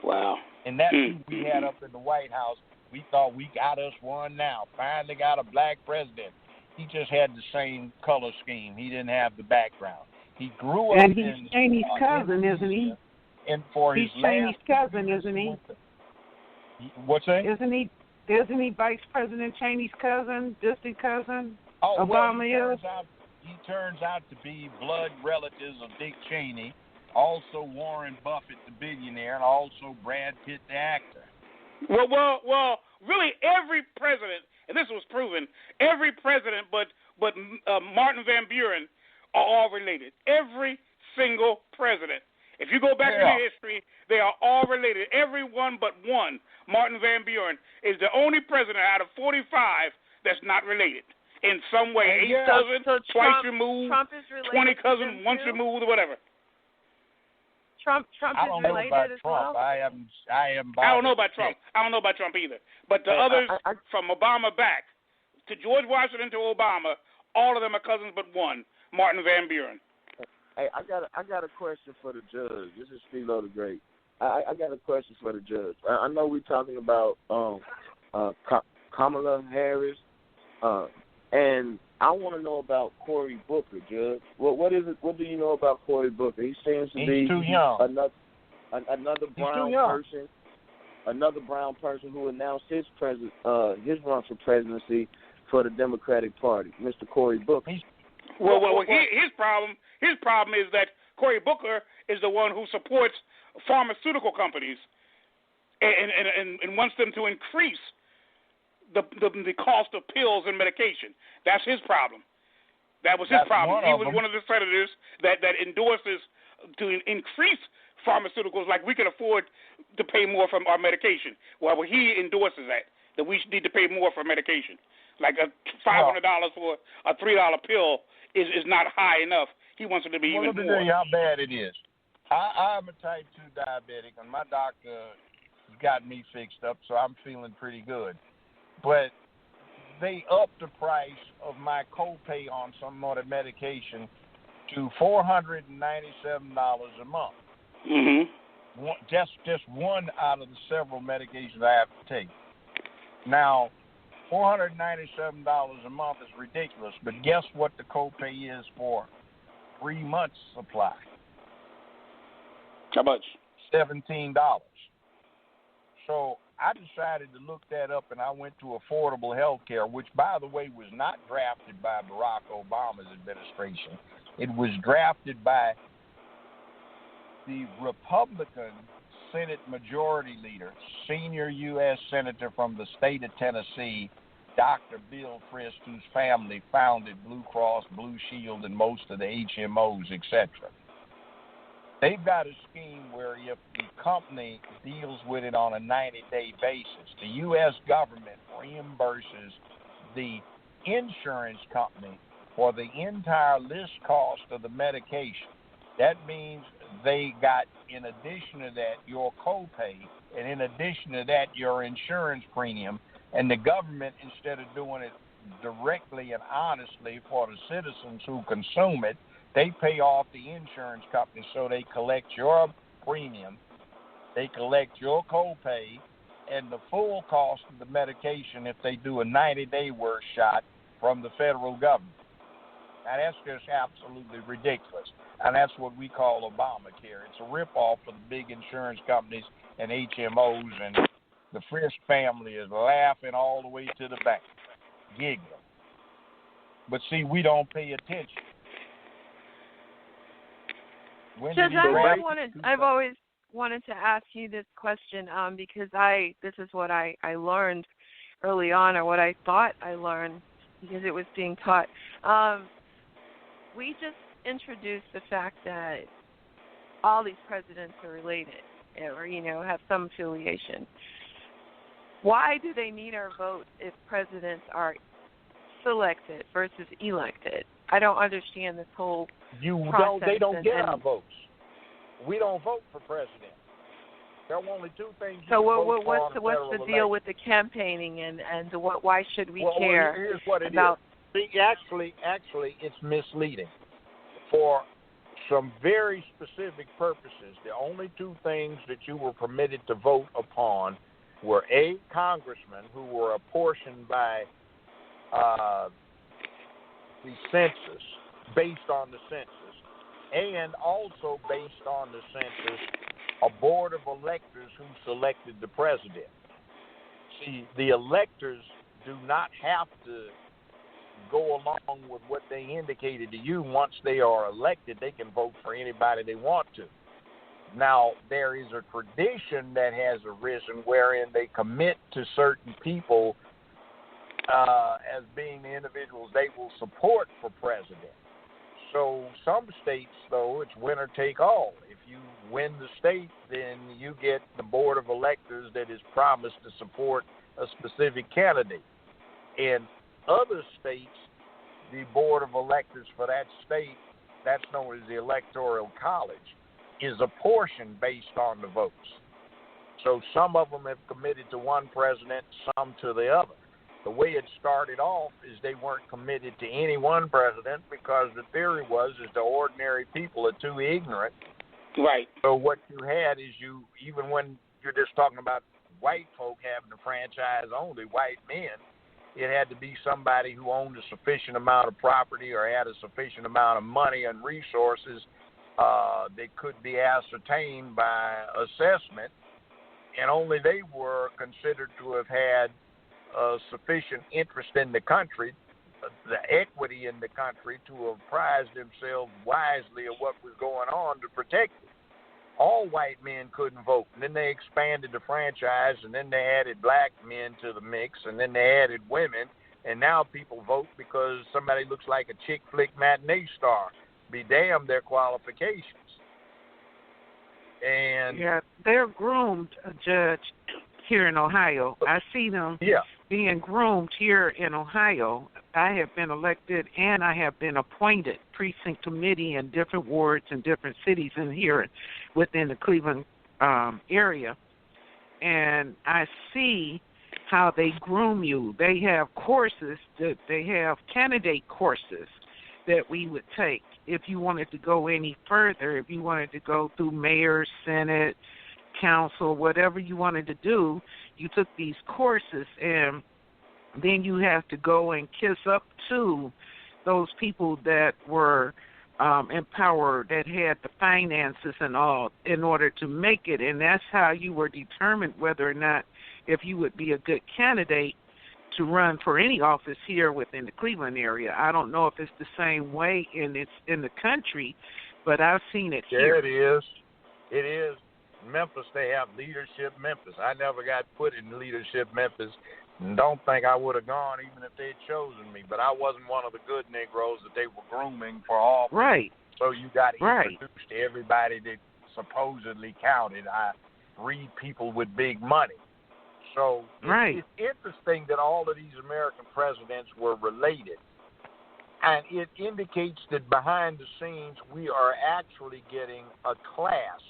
Wow. And that's who we had up in the White House. We thought we got us one now. Finally got a black president. He just had the same color scheme. He didn't have the background. He grew up and he's Chinese cousin, isn't he? And for he's his Chinese cousin, isn't he? What's that? Isn't he Vice President Chinese cousin, distant cousin? Oh, Obama he turns out to be blood relatives of Dick Cheney, also Warren Buffett, the billionaire, and also Brad Pitt, the actor. Well, really every president, and this was proven, every president but Martin Van Buren are all related. Every single president. If you go back into history, they are all related. Everyone but one, Martin Van Buren, is the only president out of 45 that's not related in some way. 8 cousins, twice removed, Trump is related 20 cousins, once removed, or whatever. Trump I don't is know related about as Trump. well. I don't know about Trump. I don't know about Trump either. But the others, from Obama back to George Washington to Obama, all of them are cousins but one, Martin Van Buren. Hey, I got a question for the judge. This is Philo the Great. I got a question for the judge. I know we're talking about Kamala Harris, and I want to know about Cory Booker, Judge. What is it? What do you know about Cory Booker? He seems to be too young. Another brown person who announced his run for presidency for the Democratic Party, Mr. Cory Booker. Well, his problem is that Cory Booker is the one who supports pharmaceutical companies and wants them to increase the cost of pills and medication. That's his problem. That was his problem. He was one of the senators that endorses to increase pharmaceuticals, like we can afford to pay more for our medication. Well, he endorses that we need to pay more for medication. Like $500 for a $3 pill is not high enough. He wants it to be even more. Let me tell you how bad it is. I'm a type 2 diabetic, and my doctor got me fixed up, so I'm feeling pretty good. But they upped the price of my copay on some of the medication to $497 a month. Mm-hmm. Just one out of the several medications I have to take. Now, $497 a month is ridiculous, but guess what the copay is for 3 months' supply? How much? $17. So I decided to look that up, and I went to Affordable Health Care, which, by the way, was not drafted by Barack Obama's administration. It was drafted by the Republican Senate Majority Leader, senior U.S. Senator from the state of Tennessee, Dr. Bill Frist, whose family founded Blue Cross, Blue Shield, and most of the HMOs, etc. They've got a scheme where if the company deals with it on a 90-day basis, the U.S. government reimburses the insurance company for the entire list cost of the medication. That means they got, in addition to that, your copay, and in addition to that, your insurance premium. And the government, instead of doing it directly and honestly for the citizens who consume it, they pay off the insurance company, so they collect your premium, they collect your copay, and the full cost of the medication if they do a 90-day worth shot from the federal government. Now, that's just absolutely ridiculous, and that's what we call Obamacare. It's a ripoff of the big insurance companies and HMOs, and the Frist family is laughing all the way to the bank, giggling. But see, we don't pay attention. Judge, I've always wanted to ask you this question because this is what I learned early on, or what I thought I learned because it was being taught. We just introduced the fact that all these presidents are related, or have some affiliation. Why do they need our vote if presidents are selected versus elected? I don't understand this whole process. They don't get our votes. We don't vote for president. There are only two things. So what's the deal with the campaigning and why should we care? Here's what it about? Is. See, actually, it's misleading. For some very specific purposes, the only two things that you were permitted to vote upon were A, congressmen who were apportioned by the census, based on the census, and also based on the census, a board of electors who selected the president. See, the electors do not have to go along with what they indicated to you. Once they are elected, they can vote for anybody they want to. Now, there is a tradition that has arisen wherein they commit to certain people as being the individuals they will support for president. So some states, though, it's winner take all. If you win the state, then you get the board of electors that is promised to support a specific candidate. In other states, the board of electors for that state, that's known as the Electoral College, is apportioned based on the votes. So some of them have committed to one president, some to the other. The way it started off is they weren't committed to any one president because the theory was the ordinary people are too ignorant. Right. So what you had is even when you're just talking about white folk having a franchise only, white men, it had to be somebody who owned a sufficient amount of property or had a sufficient amount of money and resources that could be ascertained by assessment, and only they were considered to have had sufficient interest in the country, the equity in the country, to have prized themselves wisely of what was going on to protect it. All white men couldn't vote. And then they expanded the franchise, and then they added black men to the mix, and then they added women, and now people vote because somebody looks like a chick flick matinee star. Be damned their qualifications. And yeah, they're groomed, Judge, here in Ohio. I see them being groomed here in Ohio I have been elected and I have been appointed precinct committee in different wards in different cities in here within the Cleveland area. And I see how they groom you. They have courses, they have candidate courses that we would take if you wanted to go any further, if you wanted to go through mayor, senate, council, whatever you wanted to do, you took these courses, and then you have to go and kiss up to those people that were empowered, that had the finances and all in order to make it. And that's how you were determined whether or not if you would be a good candidate to run for any office here within the Cleveland area. I don't know if it's the same way in the country, but I've seen it here. Yeah, it is. It is. Memphis, they have Leadership Memphis. I never got put in Leadership Memphis. Don't think I would have gone even if they'd chosen me, but I wasn't one of the good Negroes that they were grooming for office. Right. So you got introduced to everybody that supposedly counted. I read people with big money. So it's interesting that all of these American presidents were related. And it indicates that behind the scenes we are actually getting a class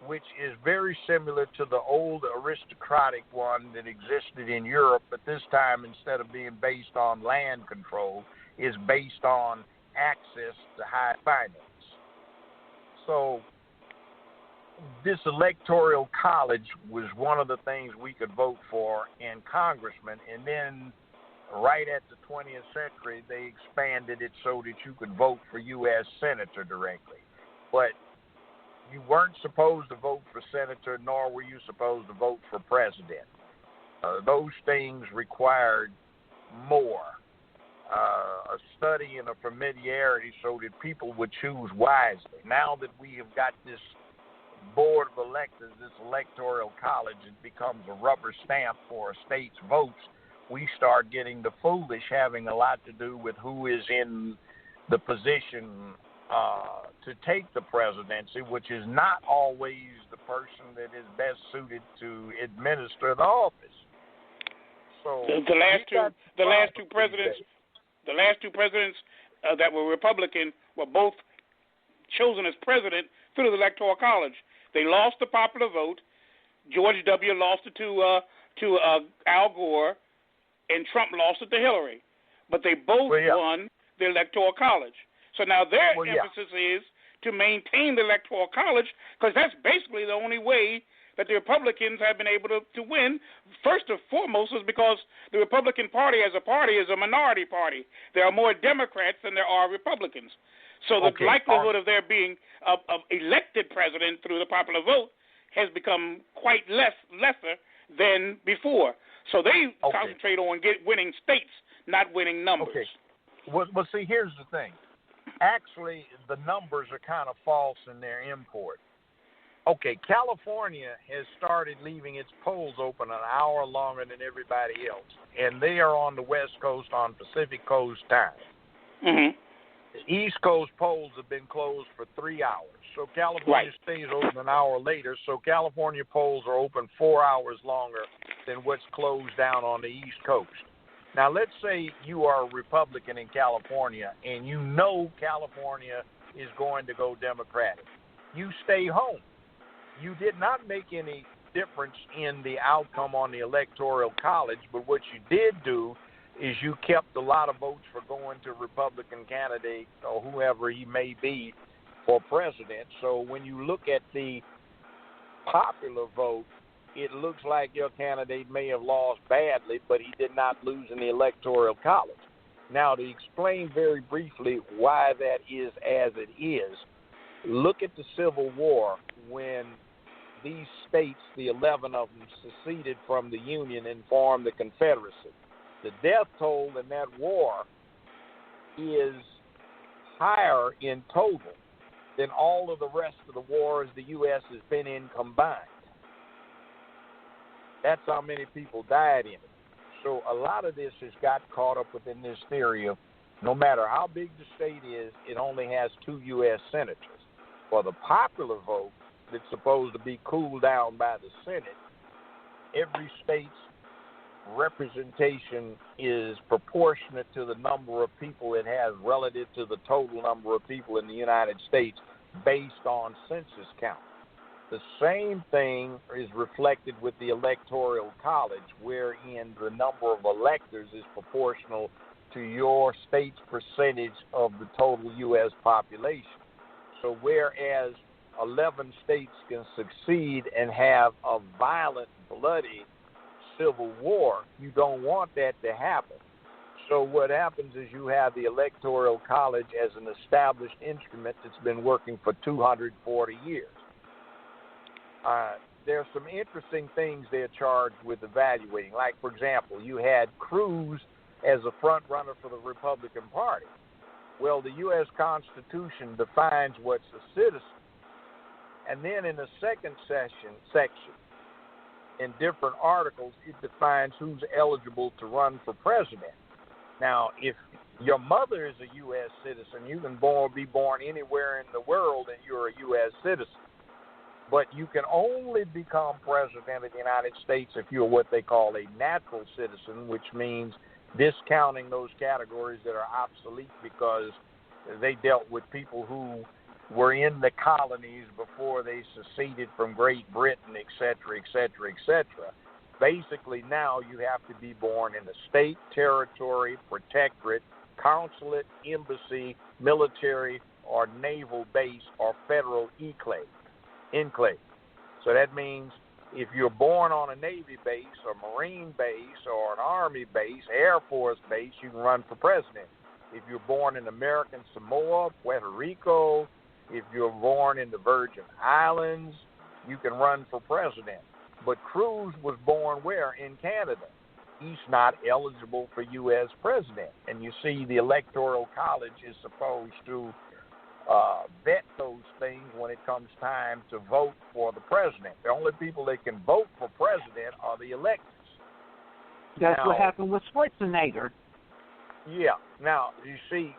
which is very similar to the old aristocratic one that existed in Europe, but this time instead of being based on land control, is based on access to high finance. So this electoral college was one of the things we could vote for in congressmen, and then right at the 20th century, they expanded it so that you could vote for U.S. senator directly. But you weren't supposed to vote for senator, nor were you supposed to vote for president. Those things required more, a study and a familiarity so that people would choose wisely. Now that we have got this board of electors, this electoral college, it becomes a rubber stamp for a state's votes. We start getting the foolish having a lot to do with who is in the position to take the presidency, which is not always the person that is best suited to administer the office. So the last two presidents that were Republican were both chosen as president through the Electoral College. They lost the popular vote. George W. lost it to Al Gore, and Trump lost it to Hillary. But they both won the Electoral College. So now their emphasis is to maintain the Electoral College, because that's basically the only way that the Republicans have been able to win. First and foremost is because the Republican Party as a party is a minority party. There are more Democrats than there are Republicans. So the likelihood of there being an elected president through the popular vote has become quite lesser than before. So they concentrate on winning states, not winning numbers. Okay. Well, see, here's the thing. Actually, the numbers are kind of false in their import. Okay, California has started leaving its polls open an hour longer than everybody else, and they are on the West Coast on Pacific Coast time. Mm-hmm. The East Coast polls have been closed for 3 hours, so California stays open an hour later, so California polls are open 4 hours longer than what's closed down on the East Coast. Now, let's say you are a Republican in California, and you know California is going to go Democratic. You stay home. You did not make any difference in the outcome on the Electoral College, but what you did do is you kept a lot of votes for going to Republican candidate or whoever he may be for president. So when you look at the popular vote, it looks like your candidate may have lost badly, but he did not lose in the Electoral College. Now, to explain very briefly why that is as it is, look at the Civil War when these states, the 11 of them, seceded from the Union and formed the Confederacy. The death toll in that war is higher in total than all of the rest of the wars the U.S. has been in combined. That's how many people died in it. So a lot of this has got caught up within this theory of no matter how big the state is, it only has 2 U.S. senators. For the popular vote that's supposed to be cooled down by the Senate, every state's representation is proportionate to the number of people it has relative to the total number of people in the United States based on census count. The same thing is reflected with the Electoral College, wherein the number of electors is proportional to your state's percentage of the total U.S. population. So whereas 11 states can succeed and have a violent, bloody civil war, you don't want that to happen. So what happens is you have the Electoral College as an established instrument that's been working for 240 years. There's some interesting things they're charged with evaluating. Like, for example, you had Cruz as a front runner for the Republican Party. Well, the U.S. Constitution defines what's a citizen. And then in the second section, in different articles, it defines who's eligible to run for president. Now, if your mother is a U.S. citizen, you can be born anywhere in the world and you're a U.S. citizen. But you can only become president of the United States if you're what they call a natural citizen, which means discounting those categories that are obsolete because they dealt with people who were in the colonies before they seceded from Great Britain, et cetera, et cetera, et cetera. Basically, now you have to be born in a state, territory, protectorate, consulate, embassy, military, or naval base, or federal enclave. So that means if you're born on a Navy base, or Marine base, or an Army base, Air Force base, you can run for president. If you're born in American Samoa, Puerto Rico, if you're born in the Virgin Islands, you can run for president. But Cruz was born where? In Canada. He's not eligible for U.S. president. And you see the Electoral College is supposed to vet those things when it comes time to vote for the president. The only people that can vote for president are the electors. That's what happened with Schwarzenegger. Yeah. Now, you see,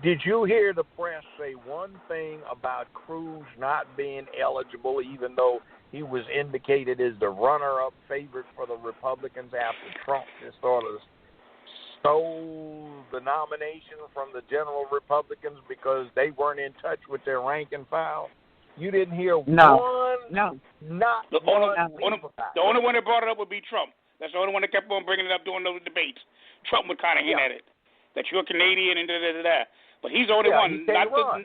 did you hear the press say one thing about Cruz not being eligible, even though he was indicated as the runner-up favorite for the Republicans after Trump just sort of stole the nomination from the general Republicans because they weren't in touch with their rank and file? You didn't hear No. one? Not the one. The only one that brought it up would be Trump. That's the only one that kept on bringing it up during those debates. Trump would kind of hint at it, that you're Canadian and da-da-da-da. But he's the only one,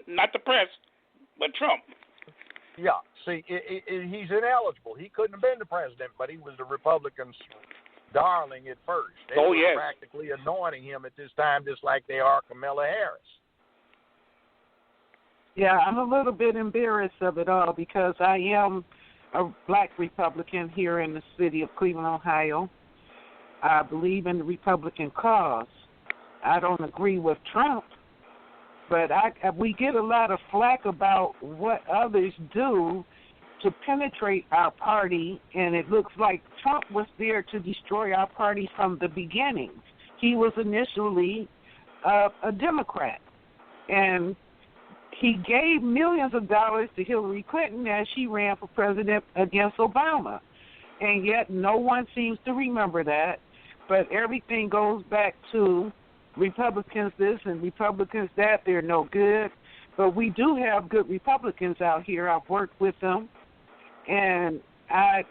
not the press, but Trump. Yeah, see, he's ineligible. He couldn't have been the president, but he was the Republicans' darling at first. They were practically anointing him at this time, just like they are Kamala Harris. Yeah, I'm a little bit embarrassed of it all because I am a black Republican here in the city of Cleveland, Ohio. I believe in the Republican cause. I don't agree with Trump, but we get a lot of flack about what others do to penetrate our party, and it looks like Trump was there to destroy our party from the beginning. He was initially a Democrat, and he gave millions of dollars to Hillary Clinton as she ran for president against Obama, and yet no one seems to remember that, but everything goes back to Republicans this and Republicans that. They're no good, but we do have good Republicans out here. I've worked with them, and I,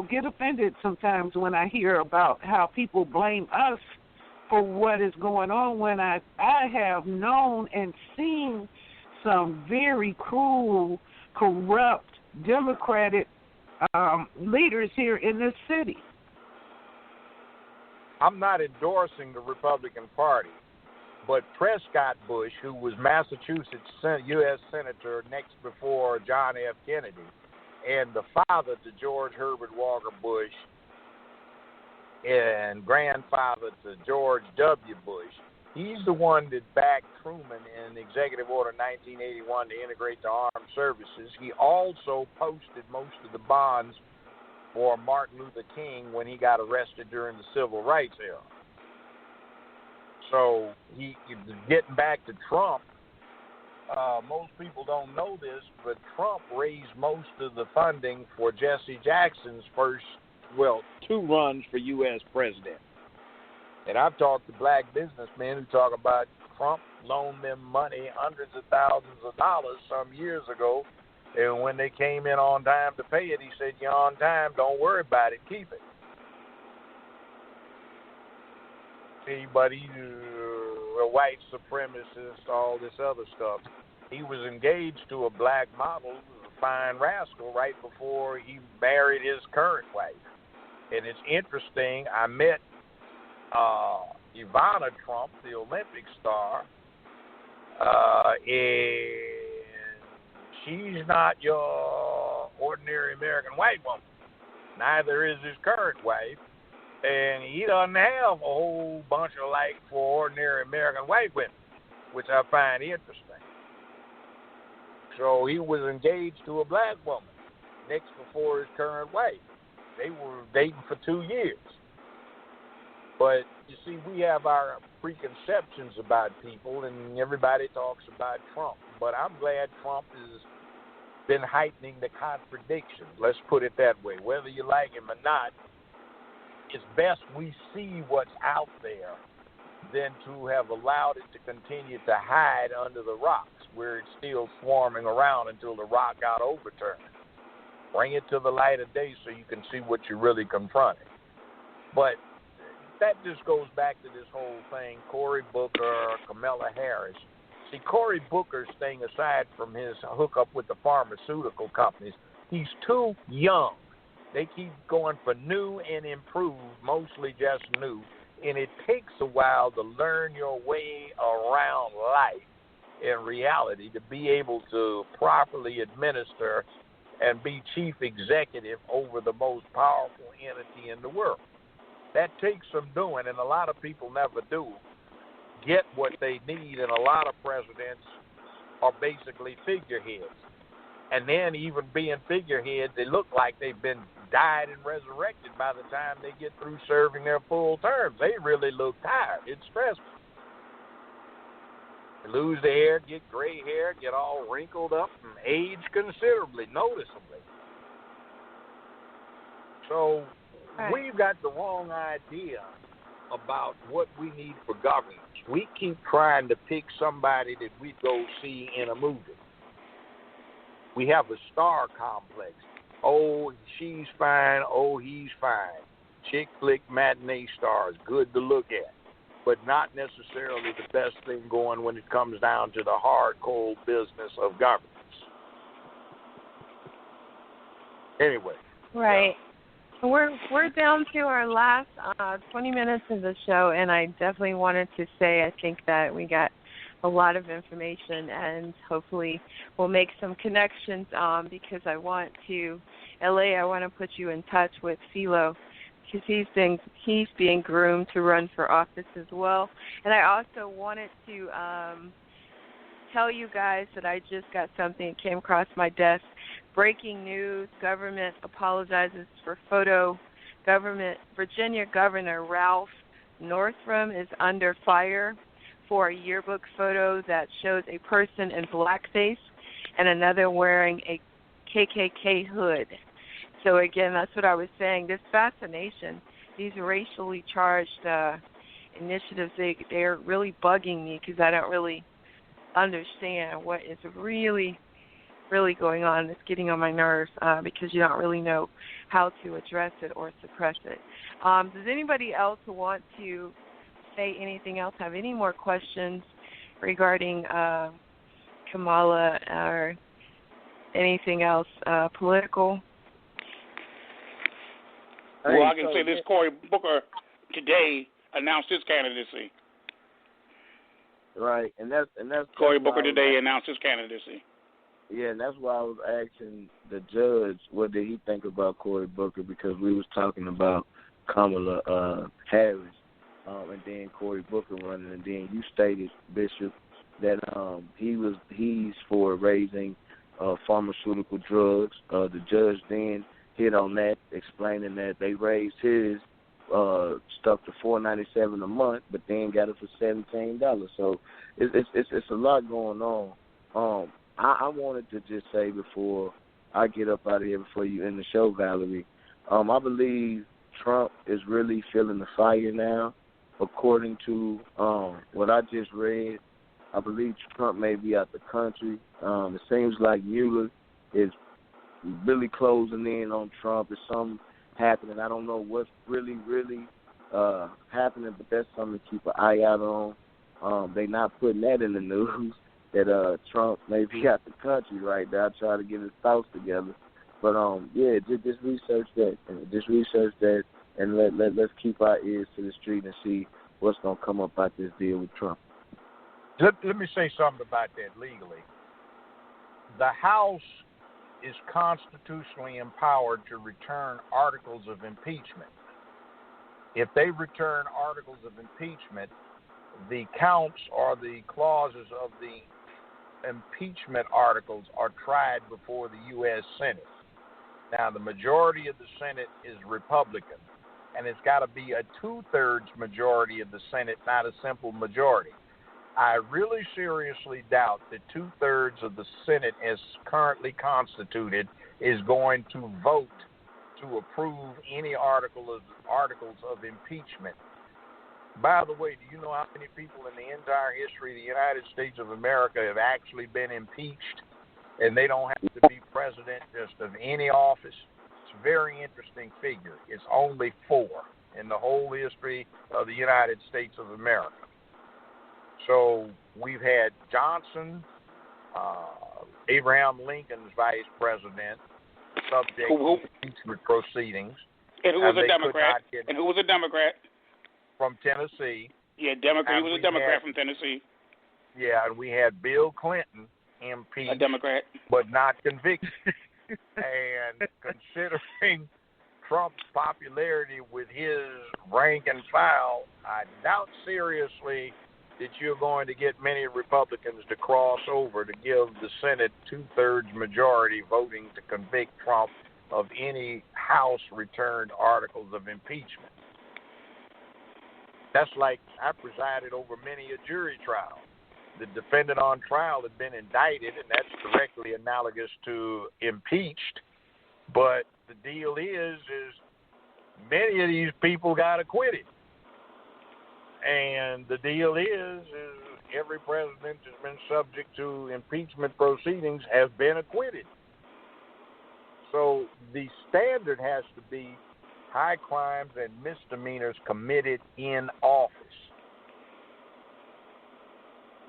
get offended sometimes when I hear about how people blame us for what is going on when I have known and seen some very cruel, corrupt, Democratic leaders here in this city. I'm not endorsing the Republican Party, but Prescott Bush, who was Massachusetts U.S. Senator next before John F. Kennedy, and the father to George Herbert Walker Bush and grandfather to George W. Bush, he's the one that backed Truman in Executive Order 1981 to integrate the armed services. He also posted most of the bonds for Martin Luther King when he got arrested during the Civil Rights era. So, getting back to Trump, most people don't know this, but Trump raised most of the funding for Jesse Jackson's two runs for U.S. president. And I've talked to black businessmen who talk about Trump loaned them money, hundreds of thousands of dollars some years ago, and when they came in on time to pay it, he said, "You're on time, don't worry about it, keep it." See, but he's a white supremacist, all this other stuff. He was engaged to a black model, who was a fine rascal, right before he married his current wife. And it's interesting, I met Ivana Trump, the Olympic star, and she's not your ordinary American white woman. Neither is his current wife. And he doesn't have a whole bunch of like for ordinary American white women, which I find interesting. So he was engaged to a black woman next before his current wife. They were dating for 2 years. But you see, we have our preconceptions about people, and everybody talks about Trump. But I'm glad Trump has been heightening the contradictions. Let's put it that way. Whether you like him or not, it's best we see what's out there than to have allowed it to continue to hide under the rocks where it's still swarming around until the rock got overturned. Bring it to the light of day so you can see what you're really confronting. But that just goes back to this whole thing, Cory Booker, Kamala Harris. See, Cory Booker's thing, aside from his hookup with the pharmaceutical companies, he's too young. They keep going for new and improved, mostly just new, and it takes a while to learn your way around life in reality to be able to properly administer and be chief executive over the most powerful entity in the world. That takes some doing, and a lot of people never do get what they need, and a lot of presidents are basically figureheads. And then even being figureheads, they look like they've been died and resurrected by the time they get through serving their full terms. They really look tired. It's stressful. They lose their hair, get gray hair, get all wrinkled up, and age considerably, noticeably. So we've got the wrong idea about what we need for governance. We keep trying to pick somebody that we go see in a movie. We have a star complex. Oh, she's fine. Oh, he's fine. Chick flick matinee stars, good to look at, but not necessarily the best thing going when it comes down to the hard, cold business of governance. Anyway. Right. We're down to our last 20 minutes of the show, and I definitely wanted to say I think that we got a lot of information, and hopefully we'll make some connections because I want to put you in touch with Philo because he's being groomed to run for office as well. And I also wanted to tell you guys that I just got something that came across my desk. Breaking news, government apologizes for photo. Virginia Governor Ralph Northam is under fire for a yearbook photo that shows a person in blackface and another wearing a KKK hood. So again, that's what I was saying. This fascination, these racially charged initiatives, they're really bugging me because I don't really understand what is really going on. It's getting on my nerves because you don't really know how to address it or suppress it. Does anybody else want to say anything else, have any more questions regarding Kamala or anything else political? Well, I can say this: Cory Booker today announced his candidacy. Right, and that's Cory Booker today announced his candidacy. Yeah, and that's why I was asking the judge what did he think about Cory Booker, because we was talking about Kamala Harris, and then Cory Booker running, and then you stated, Bishop, that he's for raising pharmaceutical drugs. The judge then hit on that, explaining that they raised his stuff to $4.97 a month, but then got it for $17. So it's a lot going on. I wanted to just say before I get up out of here, before you end the show, Valerie, I believe Trump is really feeling the fire now, according to what I just read, I believe Trump may be out the country. It seems like Mueller is really closing in on Trump. There's something happening. I don't know what's really happening, but that's something to keep an eye out on. They not putting that in the news that Trump may be out the country right now, trying to get his thoughts together. But just research that. And let's keep our ears to the street and see what's gonna come up out this deal with Trump. Let me say something about that legally. The House is constitutionally empowered to return articles of impeachment. If they return articles of impeachment, the counts or the clauses of the impeachment articles are tried before the U.S. Senate. Now, the majority of the Senate is Republican, and it's got to be a 2/3 majority of the Senate, not a simple majority. I really seriously doubt that 2/3 of the Senate, as currently constituted, is going to vote to approve any articles of impeachment. By the way, do you know how many people in the entire history of the United States of America have actually been impeached, and they don't have to be president just of any office? It's a very interesting figure. It's only 4 in the whole history of the United States of America. So we've had Johnson, Abraham Lincoln's vice president, subject to impeachment proceedings. And who was a Democrat? And who was a Democrat? From Tennessee. Yeah, Democrat. He was a Democrat from Tennessee. Yeah, and we had Bill Clinton impeached, a Democrat, but not convicted. And considering Trump's popularity with his rank and file, I doubt seriously that you're going to get many Republicans to cross over to give the Senate 2/3 majority voting to convict Trump of any House-returned articles of impeachment. That's like I presided over many a jury trial. The defendant on trial had been indicted, and that's directly analogous to impeached. But the deal is many of these people got acquitted. And the deal is every president that's been subject to impeachment proceedings has been acquitted. So the standard has to be high crimes and misdemeanors committed in office.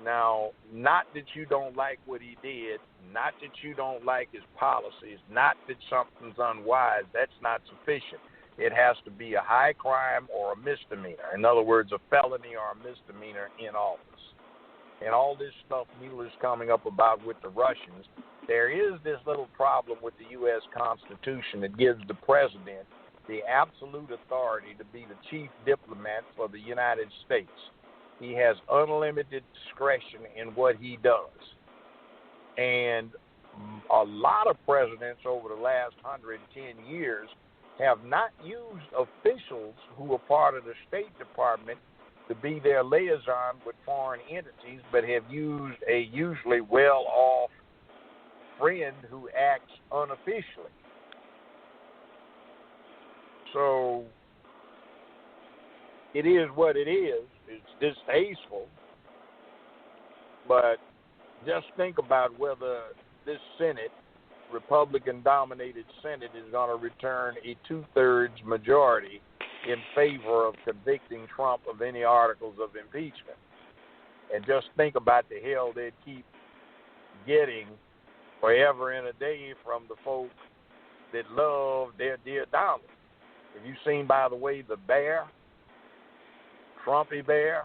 Now, not that you don't like what he did, not that you don't like his policies, not that something's unwise, that's not sufficient. It has to be a high crime or a misdemeanor. In other words, a felony or a misdemeanor in office. And all this stuff Mueller's coming up about with the Russians, there is this little problem with the U.S. Constitution that gives the president the absolute authority to be the chief diplomat for the United States. He has unlimited discretion in what he does. And a lot of presidents over the last 110 years have not used officials who are part of the State Department to be their liaison with foreign entities, but have used a usually well-off friend who acts unofficially. So it is what it is. It's distasteful. But just think about whether this Senate, Republican-dominated Senate, is going to return a 2/3 majority in favor of convicting Trump of any articles of impeachment. And just think about the hell they'd keep getting forever and a day from the folks that love their dear Donald. Have you seen, by the way, the bear? Trumpy bear?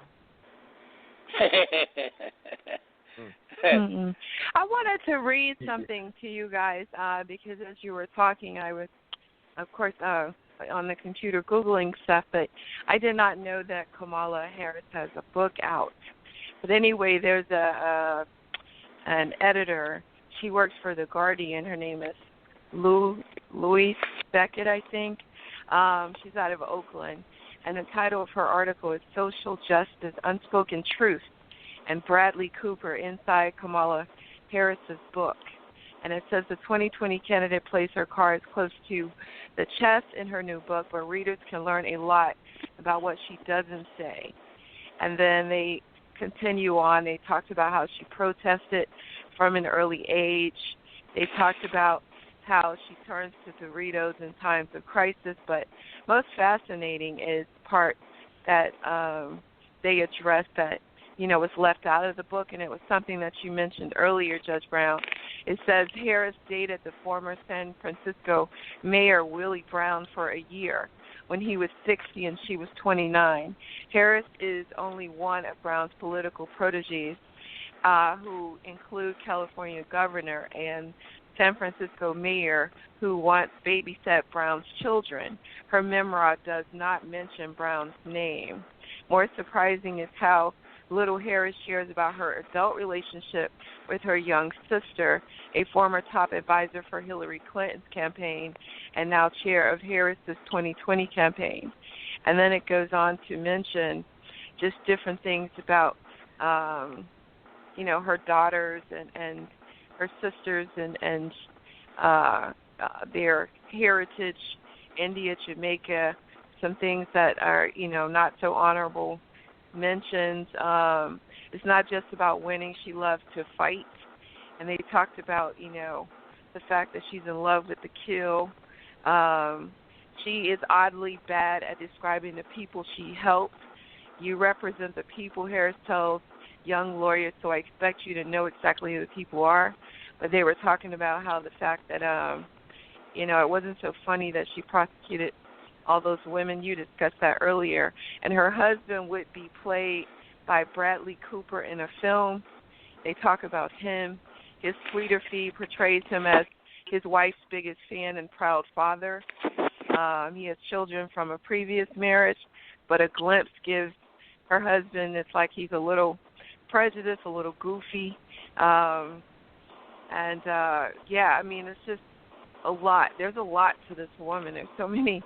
I wanted to read something to you guys because as you were talking, I was, of course, on the computer Googling stuff, but I did not know that Kamala Harris has a book out. But anyway, there's an editor. She works for The Guardian. Her name is Louise Beckett, I think. She's out of Oakland. And the title of her article is Social Justice, Unspoken Truth, and Bradley Cooper inside Kamala Harris's book. And it says the 2020 candidate plays her cards close to the chest in her new book, where readers can learn a lot about what she doesn't say. And then they continue on. They talked about how she protested from an early age. They talked about how she turns to Doritos in times of crisis. But most fascinating is the part that they addressed that, was left out of the book, and it was something that you mentioned earlier, Judge Brown. It says Harris dated the former San Francisco Mayor Willie Brown for a year when he was 60 and she was 29. Harris is only one of Brown's political protégés, who include California governor and San Francisco mayor who once babysat Brown's children. Her memoir does not mention Brown's name. More surprising is how little Harris shares about her adult relationship with her young sister, a former top advisor for Hillary Clinton's campaign and now chair of Harris's 2020 campaign. And then it goes on to mention just different things about, her daughters and her sisters and their heritage, India, Jamaica, some things that are, not so honorable mentions. It's not just about winning. She loves to fight. And they talked about, the fact that she's in love with the kill. She is oddly bad at describing the people she helped. You represent the people, Harris tells young lawyers, so I expect you to know exactly who the people are. But they were talking about how the fact that, it wasn't so funny that she prosecuted all those women. You discussed that earlier. And her husband would be played by Bradley Cooper in a film. They talk about him. His Twitter feed portrays him as his wife's biggest fan and proud father. He has children from a previous marriage, but a glimpse gives her husband, it's like he's a little prejudiced, a little goofy. It's just a lot. There's a lot to this woman. There's so many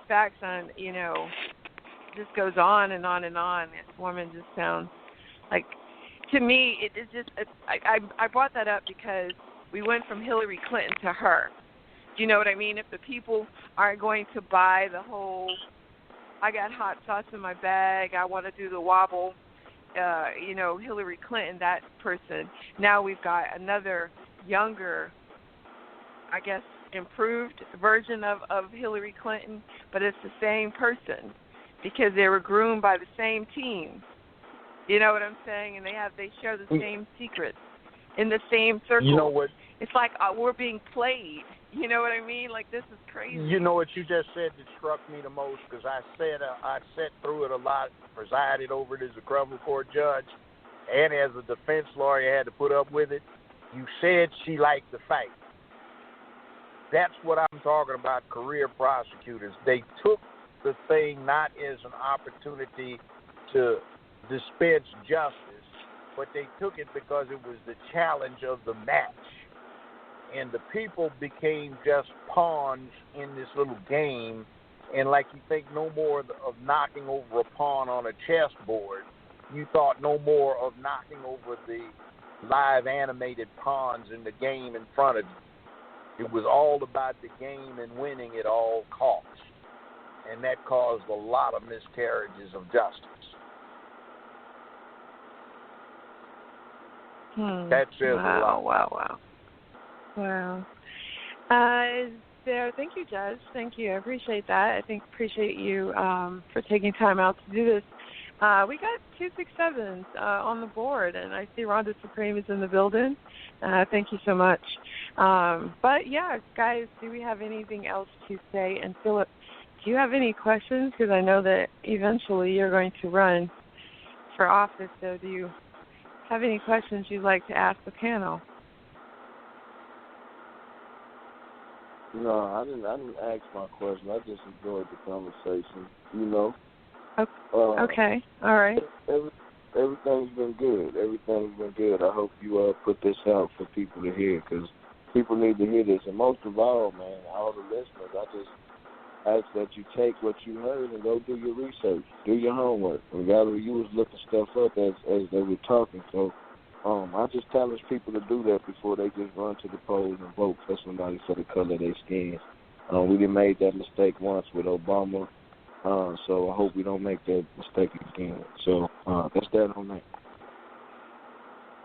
facts on, just goes on and on and on. This woman just sounds like, to me, I brought that up because we went from Hillary Clinton to her. Do you know what I mean? If the people aren't going to buy the whole, I got hot sauce in my bag, I want to do the wobble, Hillary Clinton, that person. Now we've got another younger, I guess, improved version of Hillary Clinton, but it's the same person because they were groomed by the same team. You know what I'm saying? And they share the same secrets in the same circle. You know what? It's like we're being played. You know what I mean? Like, this is crazy. You know what you just said that struck me the most, because I sat through it a lot, presided over it as a criminal court judge, and as a defense lawyer, I had to put up with it. You said she liked to fight. That's what I'm talking about, career prosecutors. They took the thing not as an opportunity to dispense justice, but they took it because it was the challenge of the match. And the people became just pawns in this little game. And like you think no more of knocking over a pawn on a chessboard, you thought no more of knocking over the live animated pawns in the game in front of you. It was all about the game and winning at all costs. And that caused a lot of miscarriages of justice. That says a lot. Wow. Thank you, Judge. Thank you. I appreciate that. Appreciate you for taking time out to do this. We got 267s on the board, and I see Rhonda Supreme is in the building. Thank you so much. But, yeah, guys, do we have anything else to say? And, Philip, do you have any questions? Because I know that eventually you're going to run for office, so do you have any questions you'd like to ask the panel? No, I didn't ask my question. I just enjoyed the conversation, Okay. All right. Everything's been good. I hope you put this out for people to hear, because people need to hear this. And most of all, man, all the listeners, I just ask that you take what you heard and go do your research, do your homework. And Valerie, you was looking stuff up as they were talking, so I just challenge people to do that before they just run to the polls and vote for somebody for the color of their skin. We done made that mistake once with Obama, so I hope we don't make that mistake again. So that's that on that.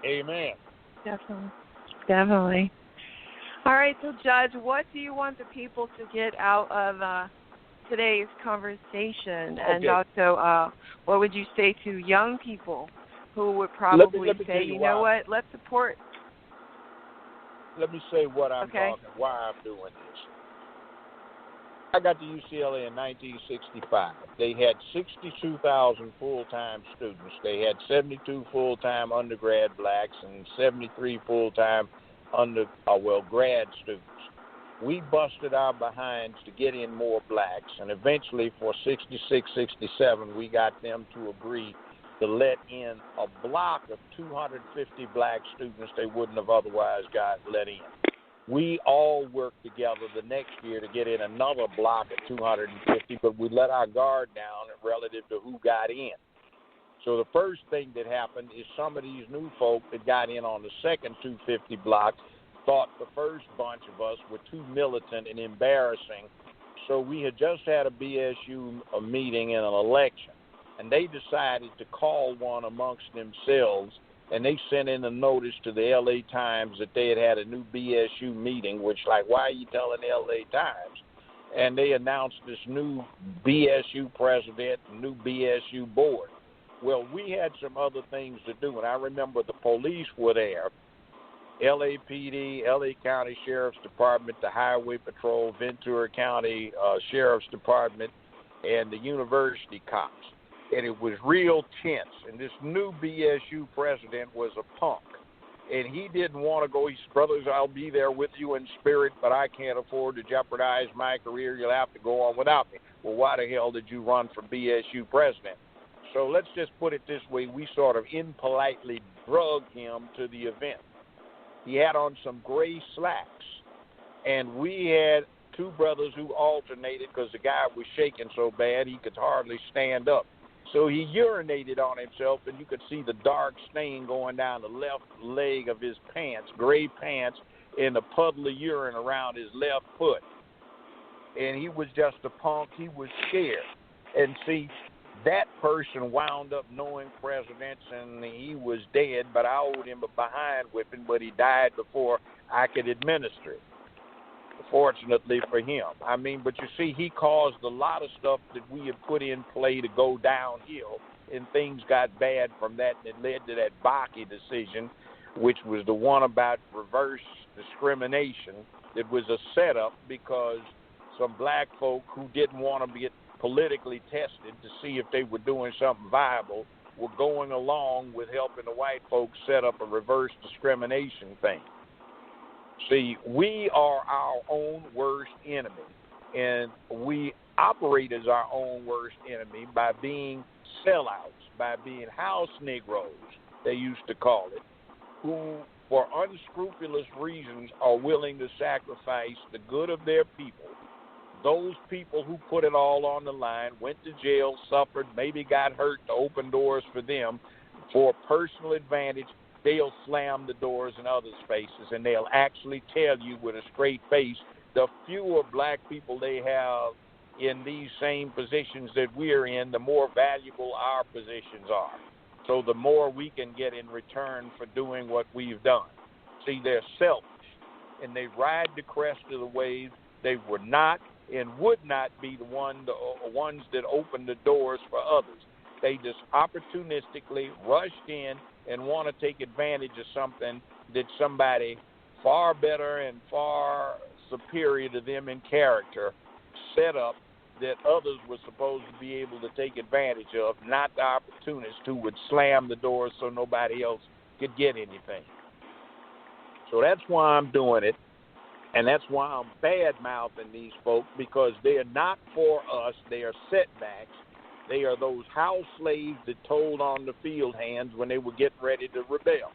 Amen. Definitely. All right, so Judge, what do you want the people to get out of today's conversation? Okay. And also, what would you say to young people who would probably say, you know what, let's support? Let me say what I'm talking, why I'm doing this. I got to UCLA in 1965. They had 62,000 full-time students. They had 72 full-time undergrad blacks and 73 full-time grad students. We busted our behinds to get in more blacks, and eventually for 66, 67, we got them to agree to let in a block of 250 black students they wouldn't have otherwise got let in. We all worked together the next year to get in another block of 250, but we let our guard down relative to who got in. So the first thing that happened is some of these new folk that got in on the second 250 block thought the first bunch of us were too militant and embarrassing. So we had just had a BSU meeting and an election, and they decided to call one amongst themselves, and they sent in a notice to the L.A. Times that they had a new BSU meeting, which, like, why are you telling the L.A. Times? And they announced this new BSU president, new BSU board. Well, we had some other things to do, and I remember the police were there, LAPD, LA County Sheriff's Department, the Highway Patrol, Ventura County Sheriff's Department, and the university cops. And it was real tense. And this new BSU president was a punk. And he didn't want to go. He said, brothers, I'll be there with you in spirit, but I can't afford to jeopardize my career. You'll have to go on without me. Well, why the hell did you run for BSU president? So let's just put it this way. We sort of impolitely drug him to the event. He had on some gray slacks. And we had two brothers who alternated because the guy was shaking so bad he could hardly stand up. So he urinated on himself, and you could see the dark stain going down the left leg of his pants, gray pants, and a puddle of urine around his left foot. And he was just a punk. He was scared. And see, that person wound up knowing presidents, and he was dead, but I owed him a behind whipping, but he died before I could administer it. Fortunately for him. I mean, but you see, he caused a lot of stuff that we had put in play to go downhill, and things got bad from that, and it led to that Bakke decision, which was the one about reverse discrimination. It was a setup because some black folk who didn't want to get politically tested to see if they were doing something viable were going along with helping the white folks set up a reverse discrimination thing. See, we are our own worst enemy, and we operate as our own worst enemy by being sellouts, by being house Negroes, they used to call it, who, for unscrupulous reasons, are willing to sacrifice the good of their people. Those people who put it all on the line, went to jail, suffered, maybe got hurt to open doors for them for personal advantage. They'll slam the doors in others' faces, and they'll actually tell you with a straight face the fewer black people they have in these same positions that we're in, the more valuable our positions are. So the more we can get in return for doing what we've done. See, they're selfish, and they ride the crest of the wave. They were not and would not be the ones that opened the doors for others. They just opportunistically rushed in and want to take advantage of something that somebody far better and far superior to them in character set up that others were supposed to be able to take advantage of, not the opportunists who would slam the doors so nobody else could get anything. So that's why I'm doing it, and that's why I'm bad-mouthing these folks, because they're not for us. They are setbacks. They are those house slaves that told on the field hands when they were getting ready to rebel.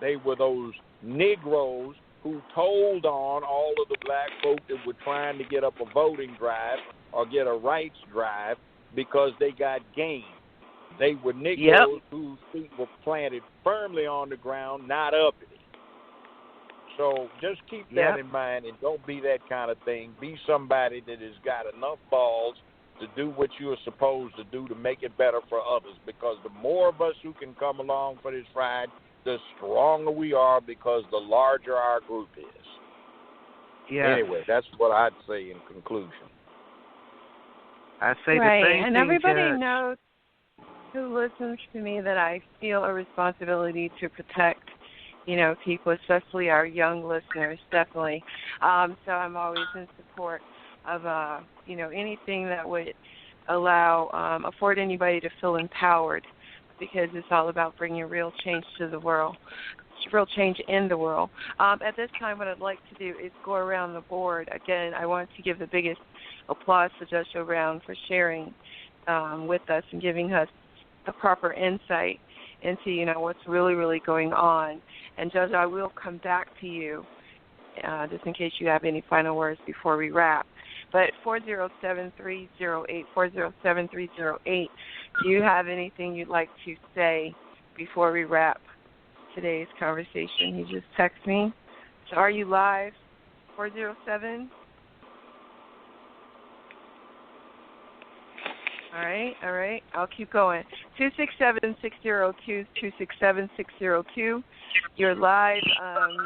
They were those Negroes who told on all of the black folk that were trying to get up a voting drive or get a rights drive because they got game. They were Negroes whose feet were planted firmly on the ground, not uppity. So just keep that in mind, and don't be that kind of thing. Be somebody that has got enough balls to do what you are supposed to do to make it better for others, because the more of us who can come along for this ride, the stronger we are, because the larger our group is. Yeah. Anyway, that's what I'd say in conclusion. I say the same and thing, everybody Judge. knows who listens to me that I feel a responsibility to protect, people, especially our young listeners, definitely. So I'm always in support of, anything that would afford anybody to feel empowered, because it's all about bringing real change to the world, real change in the world. At this time, what I'd like to do is go around the board. Again, I want to give the biggest applause to Judge O'Brown for sharing with us and giving us the proper insight into, what's really, really going on. And, Judge, I will come back to you just in case you have any final words before we wrap. But 407-308, do you have anything you'd like to say before we wrap today's conversation? You just text me. So are you live? 407? All right. I'll keep going. 267-602, 267-602. You're live.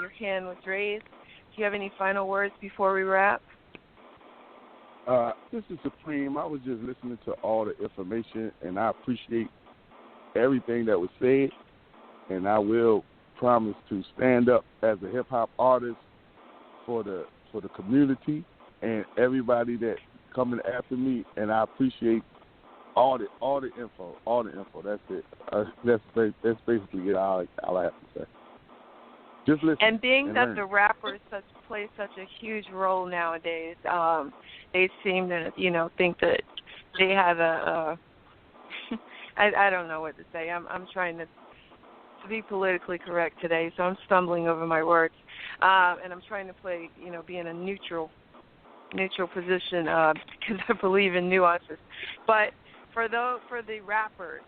Your hand was raised. Do you have any final words before we wrap? This is Supreme. I was just listening to all the information, and I appreciate everything that was said, and I will promise to stand up as a hip-hop artist for the community and everybody that coming after me, and I appreciate all the info. That's it. That's basically it. All I have to say. Just listen. And being that learn. the rappers play such a huge role nowadays, they seem to, think that they have I don't know what to say. I'm trying to be politically correct today, so I'm stumbling over my words, and I'm trying to play, be in a neutral position because I believe in nuances. But for the rappers,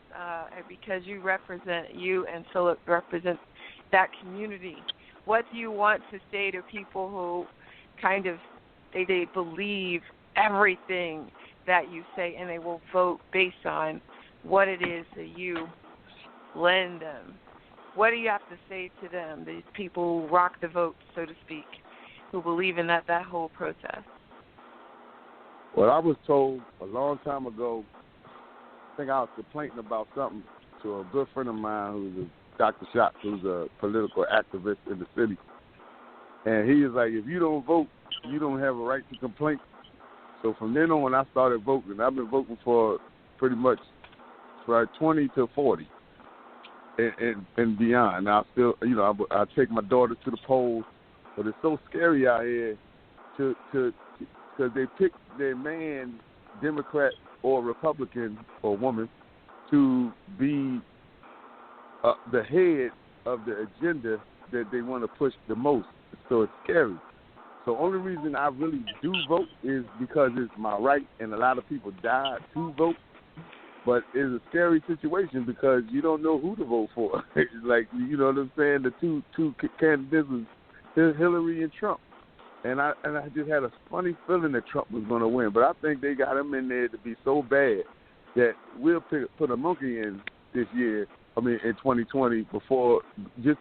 because you and Philip represent that community, what do you want to say to people who kind of they believe everything that you say, and they will vote based on what it is that you lend them? What do you have to say to them, these people who rock the vote, so to speak, who believe in that whole process? Well, I was told a long time ago, I think I was complaining about something to a good friend of mine who's a Dr. Schatz, who's a political activist in the city. And he was like, if you don't vote, you don't have a right to complain. So from then on, I started voting. I've been voting for pretty much for 20 to 40 and beyond. Now, still, I take my daughter to the polls, but it's so scary out here because they pick their man, Democrat or Republican or woman, to be the head of the agenda that they want to push the most. So it's scary. So only reason I really do vote is because it's my right, and a lot of people died to vote. But it's a scary situation because you don't know who to vote for. Like, you know what I'm saying? The two candidates was Hillary and Trump. And I just had a funny feeling that Trump was going to win. But I think they got him in there to be so bad that we'll put a monkey in this year. I mean, in 2020, before just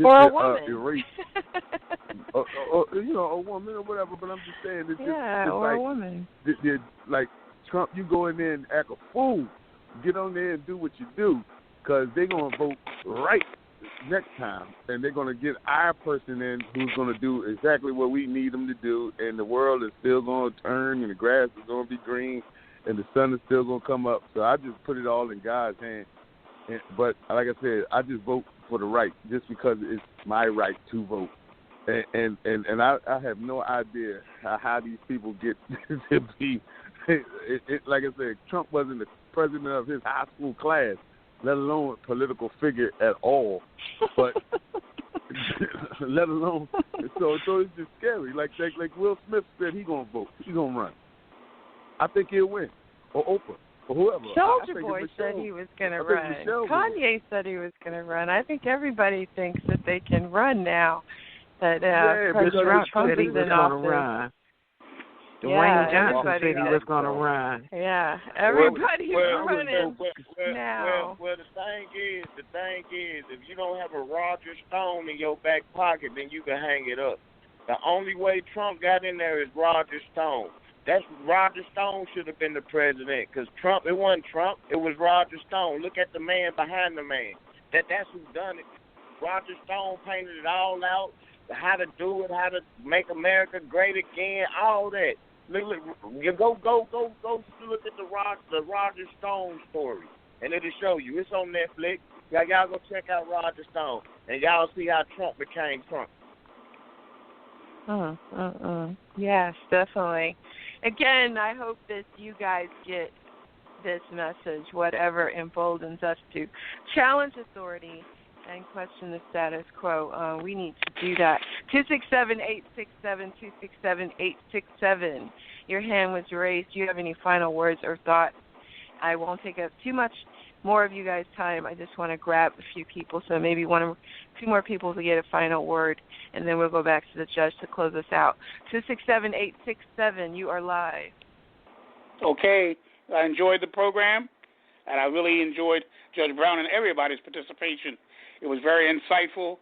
or a woman. Erase, a woman or whatever. But I'm just saying, it's or like, a woman. Like Trump, you go in there and act a fool. Get on there and do what you do, because they're gonna vote right next time, and they're gonna get our person in who's gonna do exactly what we need them to do, and the world is still gonna turn, and the grass is gonna be green, and the sun is still gonna come up. So I just put it all in God's hands. But like I said, I just vote for the right, just because it's my right to vote. And I have no idea how these people get to be. Like I said, Trump wasn't the president of his high school class, let alone a political figure at all. But let alone, so it's just scary. Like Will Smith said, he's gonna vote, he's gonna run. I think he'll win, or Oprah. whoever. Soldier Boy said he was going to run. Kanye said he was going to run. I think everybody thinks that they can run now. That President Trump is in office. Dwayne Johnson said he was going to run. Yeah, everybody's running now. Well, the thing is, if you don't have a Roger Stone in your back pocket, then you can hang it up. The only way Trump got in there is Roger Stone. Roger Stone should have been the president, because Trump, it wasn't Trump, it was Roger Stone. Look at the man behind the man. That's who done it. Roger Stone painted it all out, how to do it, how to make America great again, all that. Look, you go look at the Roger Stone story, and it'll show you. It's on Netflix. Y'all go check out Roger Stone, and y'all see how Trump became Trump. Yes, definitely. Again, I hope that you guys get this message, whatever emboldens us to challenge authority and question the status quo. We need to do that. 267-867, 267-867. Your hand was raised. Do you have any final words or thoughts? I won't take up too much more of you guys' time. I just want to grab a few people, so maybe one or two more people to get a final word, and then we'll go back to the judge to close us out. 267-867, you are live. Okay. I enjoyed the program, and I really enjoyed Judge Brown and everybody's participation. It was very insightful,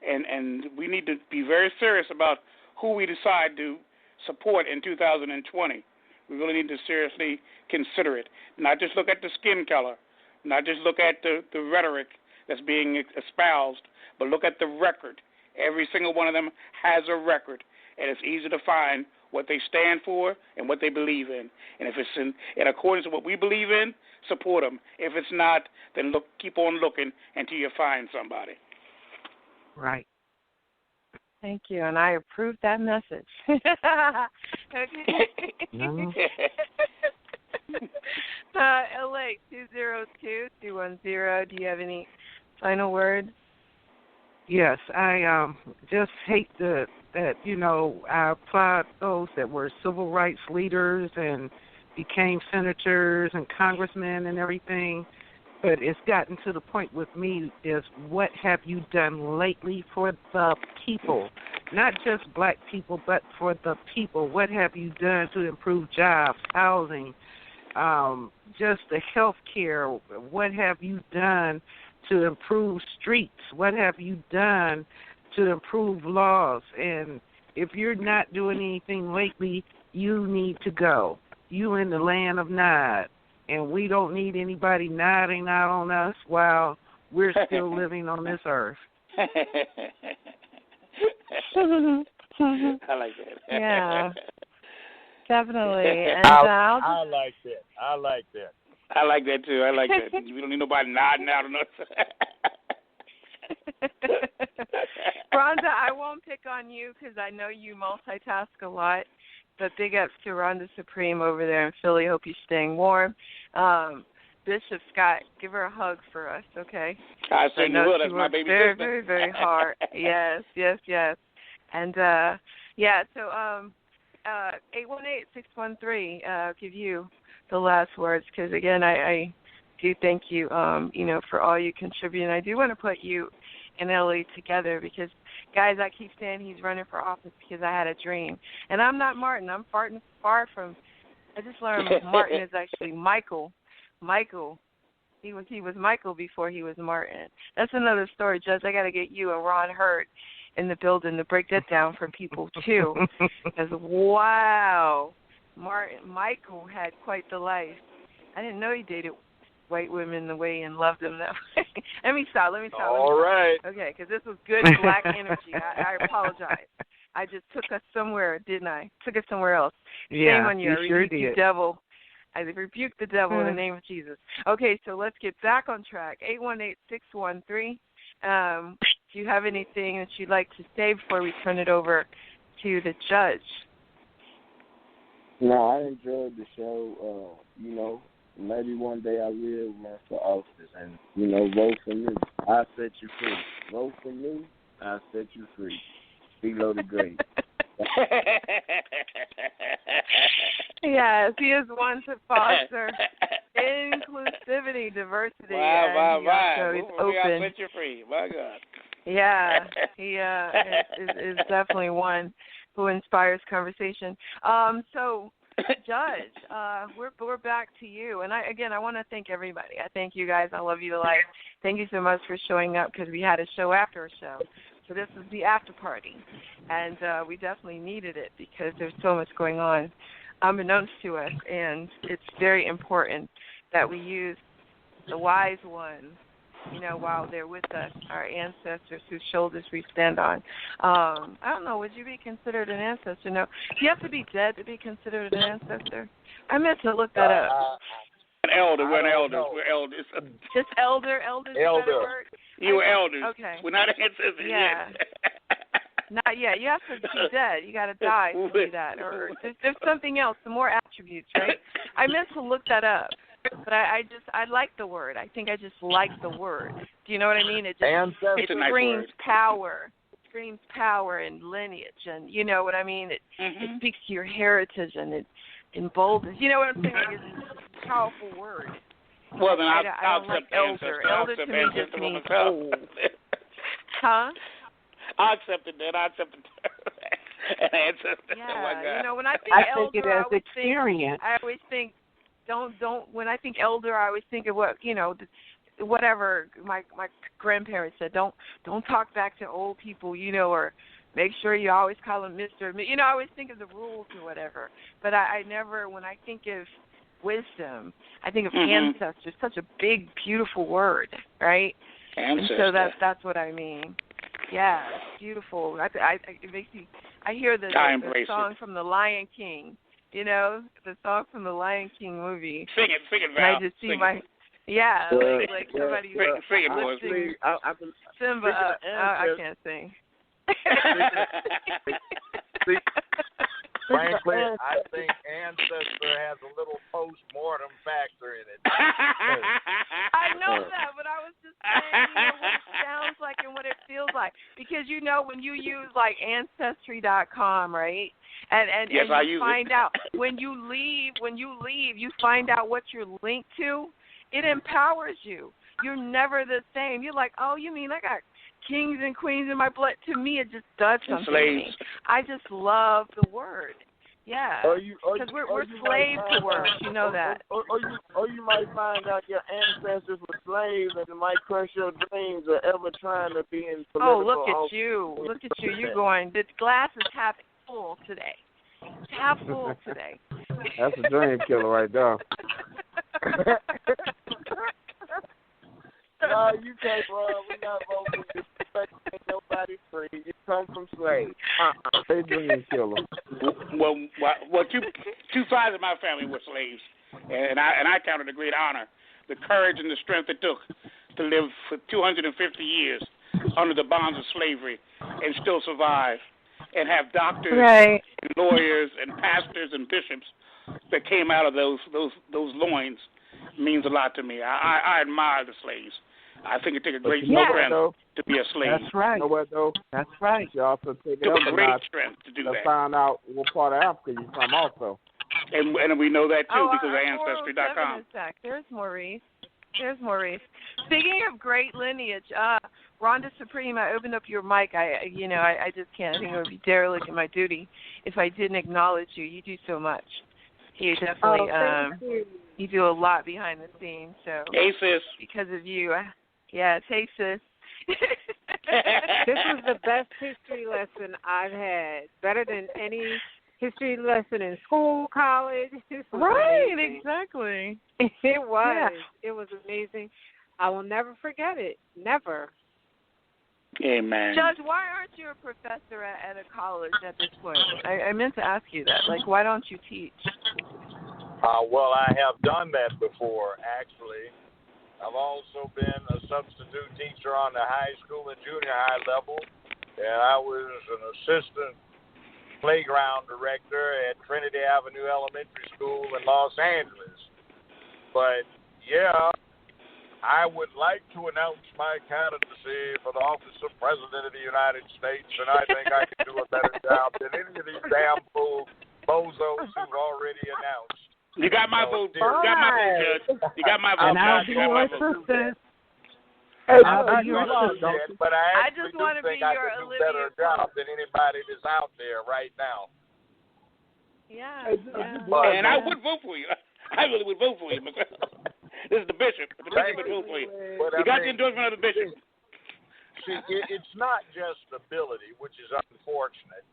and we need to be very serious about who we decide to support in 2020. We really need to seriously consider it, not just look at the skin color, not just look at the rhetoric that's being espoused, but look at the record. Every single one of them has a record, and it's easy to find what they stand for and what they believe in. And if it's in accordance with what we believe in, support them. If it's not, then keep on looking until you find somebody. Right. Thank you, and I approve that message. LA 202-210. Do you have any final words? Yes, I just hate that I applaud those that were civil rights leaders and became senators and congressmen and everything. But it's gotten to the point with me is what have you done lately for the people? Not just black people, but for the people. What have you done to improve jobs, housing, just the health care? What have you done to improve streets? What have you done to improve laws? And if you're not doing anything lately, you need to go. You in the land of Nod. And we don't need anybody nodding out on us while we're still living on this earth. I like that. Yeah, definitely. And I like that. I like that. I like that, too. I like that. We don't need nobody nodding out on us. Rhonda, I won't pick on you because I know you multitask a lot. But big ups to Rhonda Supreme over there in Philly. Hope you're staying warm. Bishop Scott, give her a hug for us, okay? I certainly will. That's my baby very, sister. very, very hard. Yes. And, so 818-613, I'll give you the last words because, again, I do thank you, for all you contribute. And I do want to put you and Ellie together because, guys, I keep saying he's running for office because I had a dream. And I'm not Martin. I'm far from – I just learned Martin is actually Michael. He was Michael before he was Martin. That's another story, Judge. I got to get you and Ron Hurt in the building to break that down for people, too. Because, wow, Michael had quite the life. I didn't know he dated white women the way and loved them that way. Let me stop. All right. Okay, because this was good black energy. I apologize. I just took us somewhere, didn't I? Took us somewhere else. Yeah, shame on you. You sure did. You devil. I rebuke the devil in the name of Jesus. Okay, so let's get back on track. 818-613. Do you have anything that you'd like to say before we turn it over to the judge? No, I enjoyed the show. Maybe one day I will run for office and, vote for me. I'll set you free. Vote for me, I'll set you free. Below the grade. Yes, he is one to foster Inclusivity, diversity, Wow. So he's open. I'll set you free. My God. Yeah, he is definitely one who inspires conversation. So, Judge, we're back to you, and I want to thank everybody. I thank you guys. I love you to life. Thank you so much for showing up because we had a show after a show. So this is the after party, and we definitely needed it because there's so much going on unbeknownst to us, and it's very important that we use the wise ones, while they're with us, our ancestors whose shoulders we stand on. I don't know, would you be considered an ancestor? No. Do you have to be dead to be considered an ancestor? I meant to look that up. An elder. We're an elders. We're elders. Just elder? Elders? Elder. You were elders. Okay. We're not ancestors yet. Not yet. You have to be dead. You got to die to be that. Or there's something else, some more attributes, right? I meant to look that up. But I like the word. I think I just like the word. Do you know what I mean? It screams power. It screams power and lineage, and you know what I mean? It speaks to your heritage and it emboldens. You know what I'm saying? It's a powerful word. Well, then I'll don't like accept elder. Elder to me just means old. Huh? I'll accept it then. I'll accept it. An ancestor. Yeah, oh my God. When I think elder, it as experience. I always think don't. When I think elder, I always think of what whatever my grandparents said. Don't talk back to old people, or make sure you always call them Mr. I always think of the rules or whatever. But I never, when I think of wisdom, I think of ancestors. Such a big, beautiful word, right? Ancestor. And so that's what I mean. Yeah, it's beautiful. It makes me. I hear the song from the Lion King. The song from the Lion King movie. Sing it, Val. And I just see like somebody sing it, boys. Simba up. I can't sing. Frankly, I think ancestor has a little post-mortem factor in it. I know that, but I was just saying what it sounds like and what it feels like. Because when you use like Ancestry.com, right? And yes, you find out when you leave, you find out what you're linked to. It empowers you. You're never the same. You're like, oh, you mean I got kings and queens in my blood? To me, it just does something to me. I just love the word. Yeah. Because we're slaves to words. You know that. Or you might find out your ancestors were slaves and it might crush your dreams of ever trying to be in political Oh, look at you. Look at you. You're going, the glass is half full today. It's half full today. That's a dream killer right there. No, you can't run. We're not voting. Ain't nobody free. You come from slaves. They dream killer. Well, two sides of my family were slaves, and I count it a great honor, the courage and the strength it took to live for 250 years under the bonds of slavery and still survive, and have doctors and lawyers and pastors and bishops that came out of those loins means a lot to me. I admire the slaves. I think it took a great strength to be a slave. That's right. You know what, though? That's right. You also take it It up took a great notch strength to do to that. find out what part of Africa you're from also. And we know that, too, because of Ancestry.com. There's Maurice. Speaking of great lineage, Rhonda Supreme, I opened up your mic. I just can't. I think it would be derelict in my duty if I didn't acknowledge you. You do so much. You definitely, you do a lot behind the scenes. So hey, sis. Because of you. Yes, hey, sis. This was the best history lesson I've had. Better than any history lesson in school, college. Right, amazing. Exactly. It was. Yeah. It was amazing. I will never forget it. Never. Amen. Judge, why aren't you a professor at a college at this point? I meant to ask you that. Like, why don't you teach? Well, I have done that before, actually. I've also been a substitute teacher on the high school and junior high level, and I was an assistant playground director at Trinity Avenue Elementary School in Los Angeles. But, yeah, I would like to announce my candidacy for the office of President of the United States, and I think I can do a better job than any of these damn fool bozos who've already announced. You got my vote. You got my vote, Judge. You got my vote. And I'll be your assistant. I'll be your assistant. But I just want to be I your can do Olivia better job than anybody that's out there right now. Yeah. And I would vote for you. I really would vote for you myself. This is the bishop. The bishop would vote for you. You got the endorsement of the bishop. See, it's not just ability, which is unfortunate.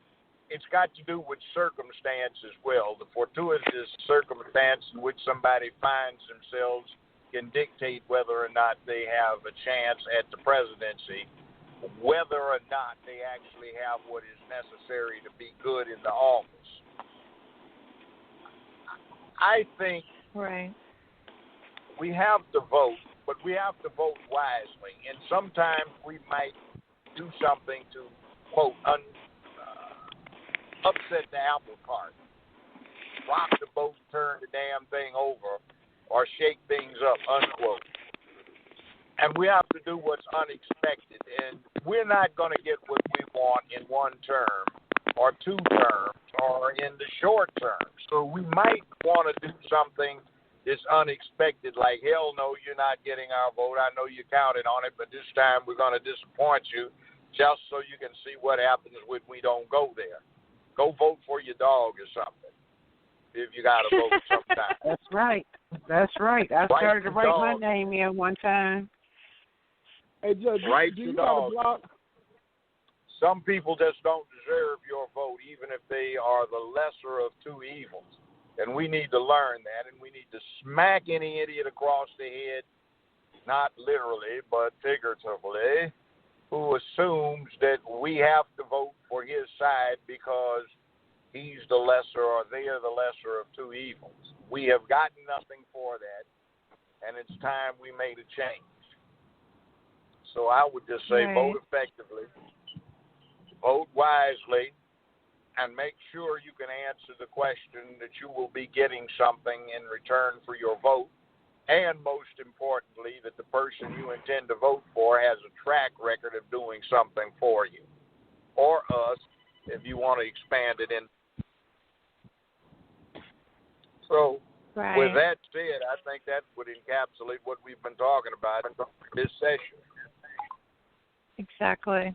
It's got to do with circumstance as well. The fortuitous circumstance in which somebody finds themselves can dictate whether or not they have a chance at the presidency, whether or not they actually have what is necessary to be good in the office. I think we have to vote, but we have to vote wisely. And sometimes we might do something to, quote, upset the apple cart, rock the boat, turn the damn thing over, or shake things up, unquote. And we have to do what's unexpected. And we're not going to get what we want in one term or two terms or in the short term. So we might want to do something that's unexpected, like, hell no, you're not getting our vote. I know you counted on it, but this time we're going to disappoint you just so you can see what happens when we don't go there. Go vote for your dog or something if you got to vote sometime. That's right. I started to write my name in one time. Hey, Judge, write do your you got a dog. block? Some people just don't deserve your vote, even if they are the lesser of two evils. And we need to learn that, and we need to smack any idiot across the head, not literally, but figuratively, who assumes that we have to vote for his side because he's the lesser or they are the lesser of two evils. We have gotten nothing for that, and it's time we made a change. So I would just say vote effectively, vote wisely, and make sure you can answer the question that you will be getting something in return for your vote. And most importantly, that the person you intend to vote for has a track record of doing something for you. Or us, if you want to expand it in. So, with that said, I think that would encapsulate what we've been talking about in this session. Exactly.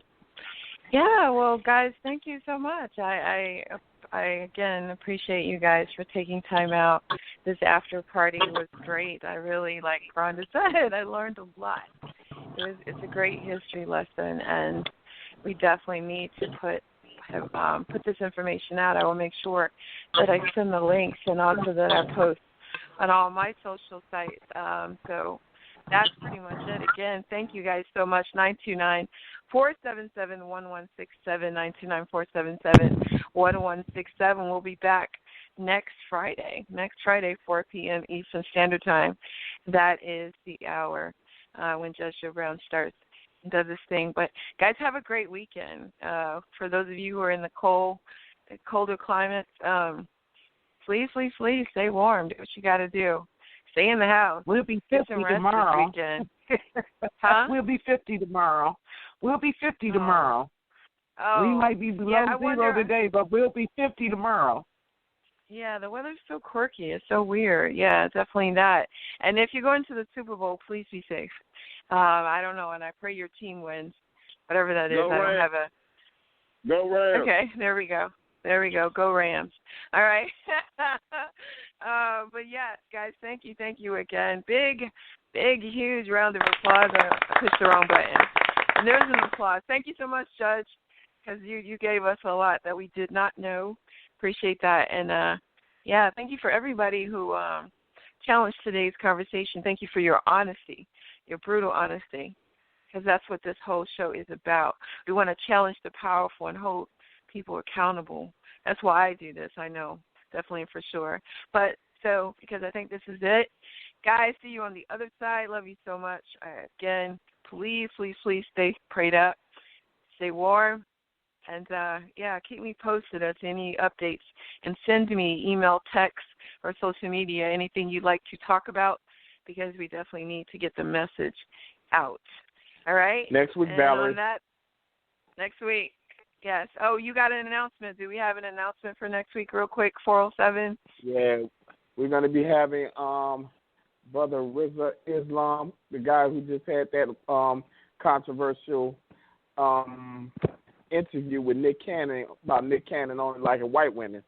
Yeah, well, guys, thank you so much. I again appreciate you guys for taking time out. This after party was great. I really, like Rhonda said, I learned a lot. It's a great history lesson, and we definitely need to put this information out. I will make sure that I send the links and also that I post on all my social sites. So that's pretty much it. Again, thank you guys so much. 929-477-1167, 929-477-1167. We'll be back next Friday, 4 p.m. Eastern Standard Time. That is the hour when Judge Joe Brown starts and does this thing. But, guys, have a great weekend. For those of you who are in the colder climates, please stay warm. Do what you got to do. Stay in the house. We'll be 50 tomorrow. This weekend. Huh? We'll be 50 tomorrow. Oh. We might be below zero today, but we'll be 50 tomorrow. Yeah, the weather's so quirky. It's so weird. Yeah, definitely that. And if you're going to the Super Bowl, please be safe. I don't know, and I pray your team wins, whatever that is. Go I don't Rams. have a. Go Rams. Okay, there we go. Go Rams. All right. But yeah, guys, thank you again. Big, huge round of applause. I pushed the wrong button. And there's an applause. Thank you so much, Judge, because you gave us a lot that we did not know. Appreciate that. And, yeah, thank you for everybody who challenged today's conversation. Thank you for your honesty, your brutal honesty, because that's what this whole show is about. We want to challenge the powerful and hold people accountable. That's why I do this, I know, definitely for sure. But so, because I think this is it. Guys, see you on the other side. Love you so much. Again, please stay prayed up, stay warm, and, yeah, keep me posted as to any updates. And send me email, text, or social media, anything you'd like to talk about, because we definitely need to get the message out. All right? Next week, and Valerie. On that, next week. Yes. Oh, you got an announcement. Do we have an announcement for next week real quick, 407? Yeah, We're going to be having Brother Rizza Islam, the guy who just had that controversial interview with Nick Cannon about Nick Cannon only liking white women.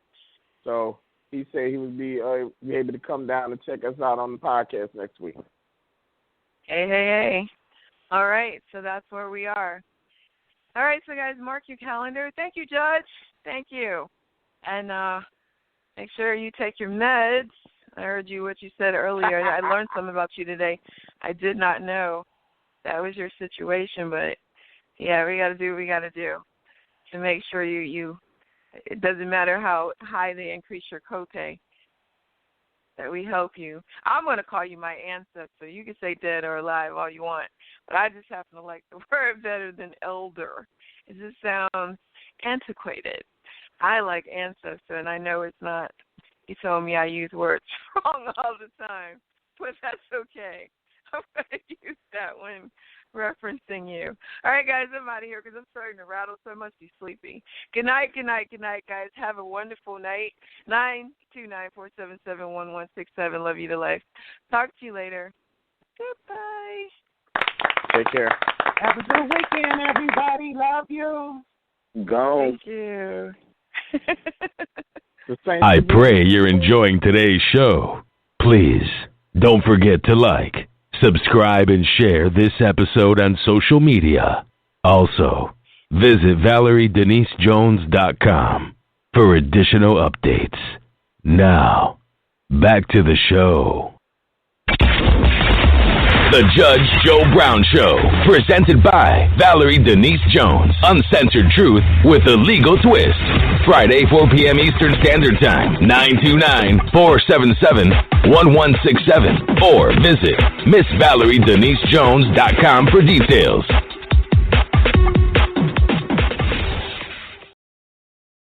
So he said he would be able to come down and check us out on the podcast next week. Hey. All right, so that's where we are. All right, so guys, mark your calendar. Thank you, Judge. Thank you. And make sure you take your meds. I heard what you said earlier. I learned something about you today. I did not know that was your situation, but yeah, we got to do what we got to do to make sure you it doesn't matter how high they increase your copay, that we help you. I'm going to call you my ancestor. You can say dead or alive all you want, but I just happen to like the word better than elder. It just sounds antiquated. I like ancestor, and I know it's not. You told me I use words wrong all the time, but that's okay. I'm going to use that when referencing you. All right, guys, I'm out of here because I'm starting to rattle, so I must be sleepy. Good night, guys. Have a wonderful night. 929-477-1167. Love you to life. Talk to you later. Goodbye. Take care. Have a good weekend, everybody. Love you. Go. Thank you. I pray you're enjoying today's show. Please don't forget to like, subscribe, and share this episode on social media. Also, visit ValerieDeniseJones.com for additional updates. Now, back to the show. The Judge Joe Brown Show, presented by Valerie Denise Jones. Uncensored truth with a legal twist. Friday, 4 p.m. Eastern Standard Time, 929-477-1167. Or visit MissValerieDeniseJones.com for details.